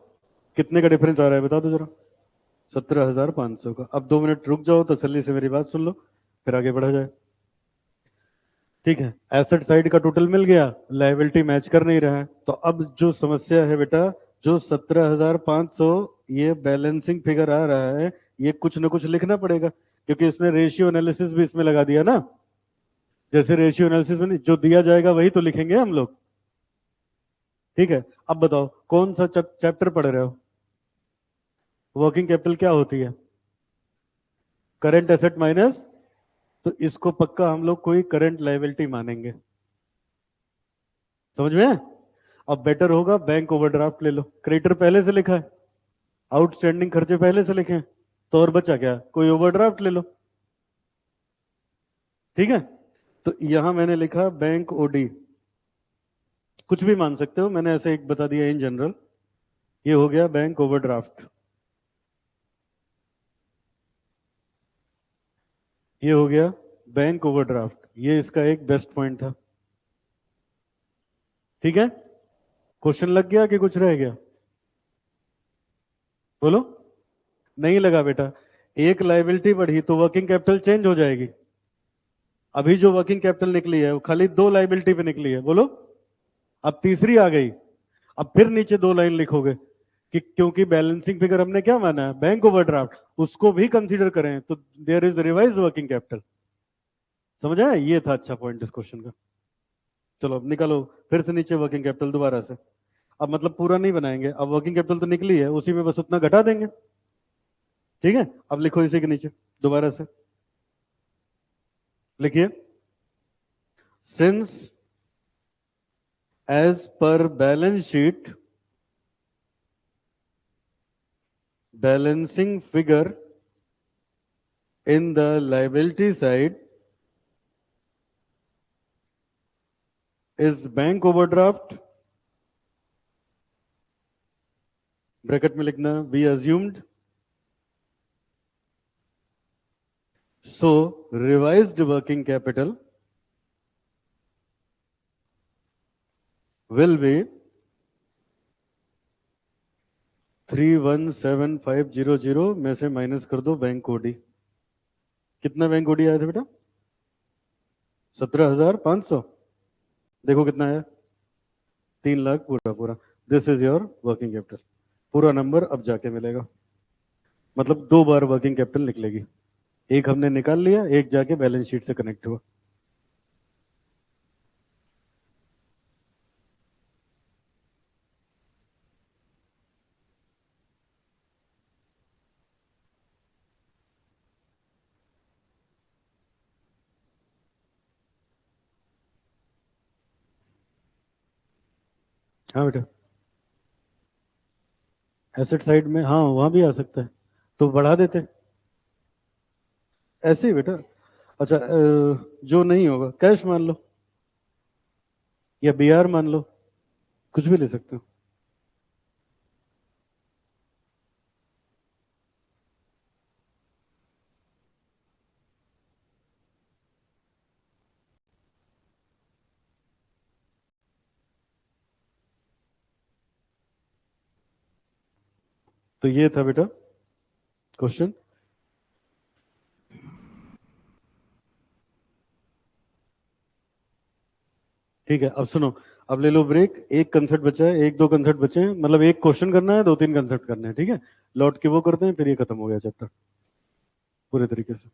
कितने का डिफरेंस आ रहा है, बता दो जरा। 17,500 का। अब 2 मिनट रुक जाओ, तसल्ली से मेरी बात सुन लो, फिर आगे बढ़ा जाए। ठीक है, एसेट साइड का टोटल मिल गया, लायबिलिटी मैच कर नहीं रहा है, तो अब जो समस्या है बेटा, जो 17,500 ये बैलेंसिंग फिगर आ रहा है, ये कुछ ना कुछ लिखना पड़ेगा, क्योंकि इसने रेशियो एनालिसिस भी इसमें लगा दिया ना। जैसे रेशियो एनालिसिस में जो दिया जाएगा वही तो लिखेंगे हम लोग। ठीक है, अब बताओ कौन सा चैप्टर पढ़ रहे हो? वर्किंग कैपिटल क्या होती है? करंट एसेट माइनस, तो इसको पक्का हम लोग कोई करंट लायबिलिटी मानेंगे। समझ में? अब बेटर होगा बैंक ओवरड्राफ्ट ले लो, क्रेडिटर पहले से लिखा है, आउटस्टैंडिंग खर्चे पहले से लिखे हैं, तो और बचा क्या, कोई ओवरड्राफ्ट ले लो। ठीक है, तो यहां मैंने लिखा बैंक ओडी, कुछ भी मान सकते हो, मैंने ऐसे एक बता दिया इन जनरल। ये हो गया बैंक ओवरड्राफ्ट, ये हो गया बैंक ओवरड्राफ्ट, ये इसका एक बेस्ट पॉइंट था। ठीक है, क्वेश्चन लग गया कि कुछ रह गया? बोलो। नहीं लगा बेटा, एक लायबिलिटी बढ़ी तो वर्किंग कैपिटल चेंज हो जाएगी। अभी जो वर्किंग कैपिटल निकली है वो खाली 2 लायबिलिटी पे निकली है, बोलो। अब तीसरी आ गई, अब फिर नीचे 2 लाइन लिखोगे कि क्योंकि बैलेंसिंग फिगर हमने क्या माना है, बैंक ओवरड्राफ्ट, उसको भी कंसीडर करें तो there is revise working capital. समझ आया? ये था अच्छा पॉइंट इस क्वेश्चन का। चलो अब निकालो फिर से नीचे वर्किंग कैपिटल दोबारा से। अब मतलब पूरा नहीं बनाएंगे, अब वर्किंग कैपिटल तो निकली है, उसी में बस उतना घटा देंगे। ठीक है, अब लिखो इसी के नीचे दोबारा से लिखिए, since as per balance sheet balancing figure in the liability side is bank overdraft, bracket में लिखना we assumed, so revised working capital will be 317,500 में से माइनस कर दो बैंक ओडी। कितना बैंक ओडी आया था बेटा? 17,500। देखो कितना है, 3 लाख पूरा पूरा। This is your working capital, पूरा नंबर अब जाके मिलेगा। मतलब 2 बार वर्किंग कैपिटल निकलेगी, एक हमने निकाल लिया, एक जाके बैलेंस शीट से कनेक्ट हुआ। हाँ बेटा, एसेट साइड में, हाँ वहां भी आ सकता है, तो बढ़ा देते ऐसे ही बेटा। अच्छा जो नहीं होगा कैश मान लो, या बीआर मान लो, कुछ भी ले सकते हो। तो ये था बेटा क्वेश्चन। ठीक है, अब सुनो, अब ले लो ब्रेक, एक कंसेप्ट बचा है, एक दो कंसेप्ट बचे हैं, मतलब एक क्वेश्चन करना है, 2-3 कंसेप्ट करने हैं, ठीक है। लौट के वो करते हैं, फिर ये खत्म हो गया चैप्टर पूरे तरीके से।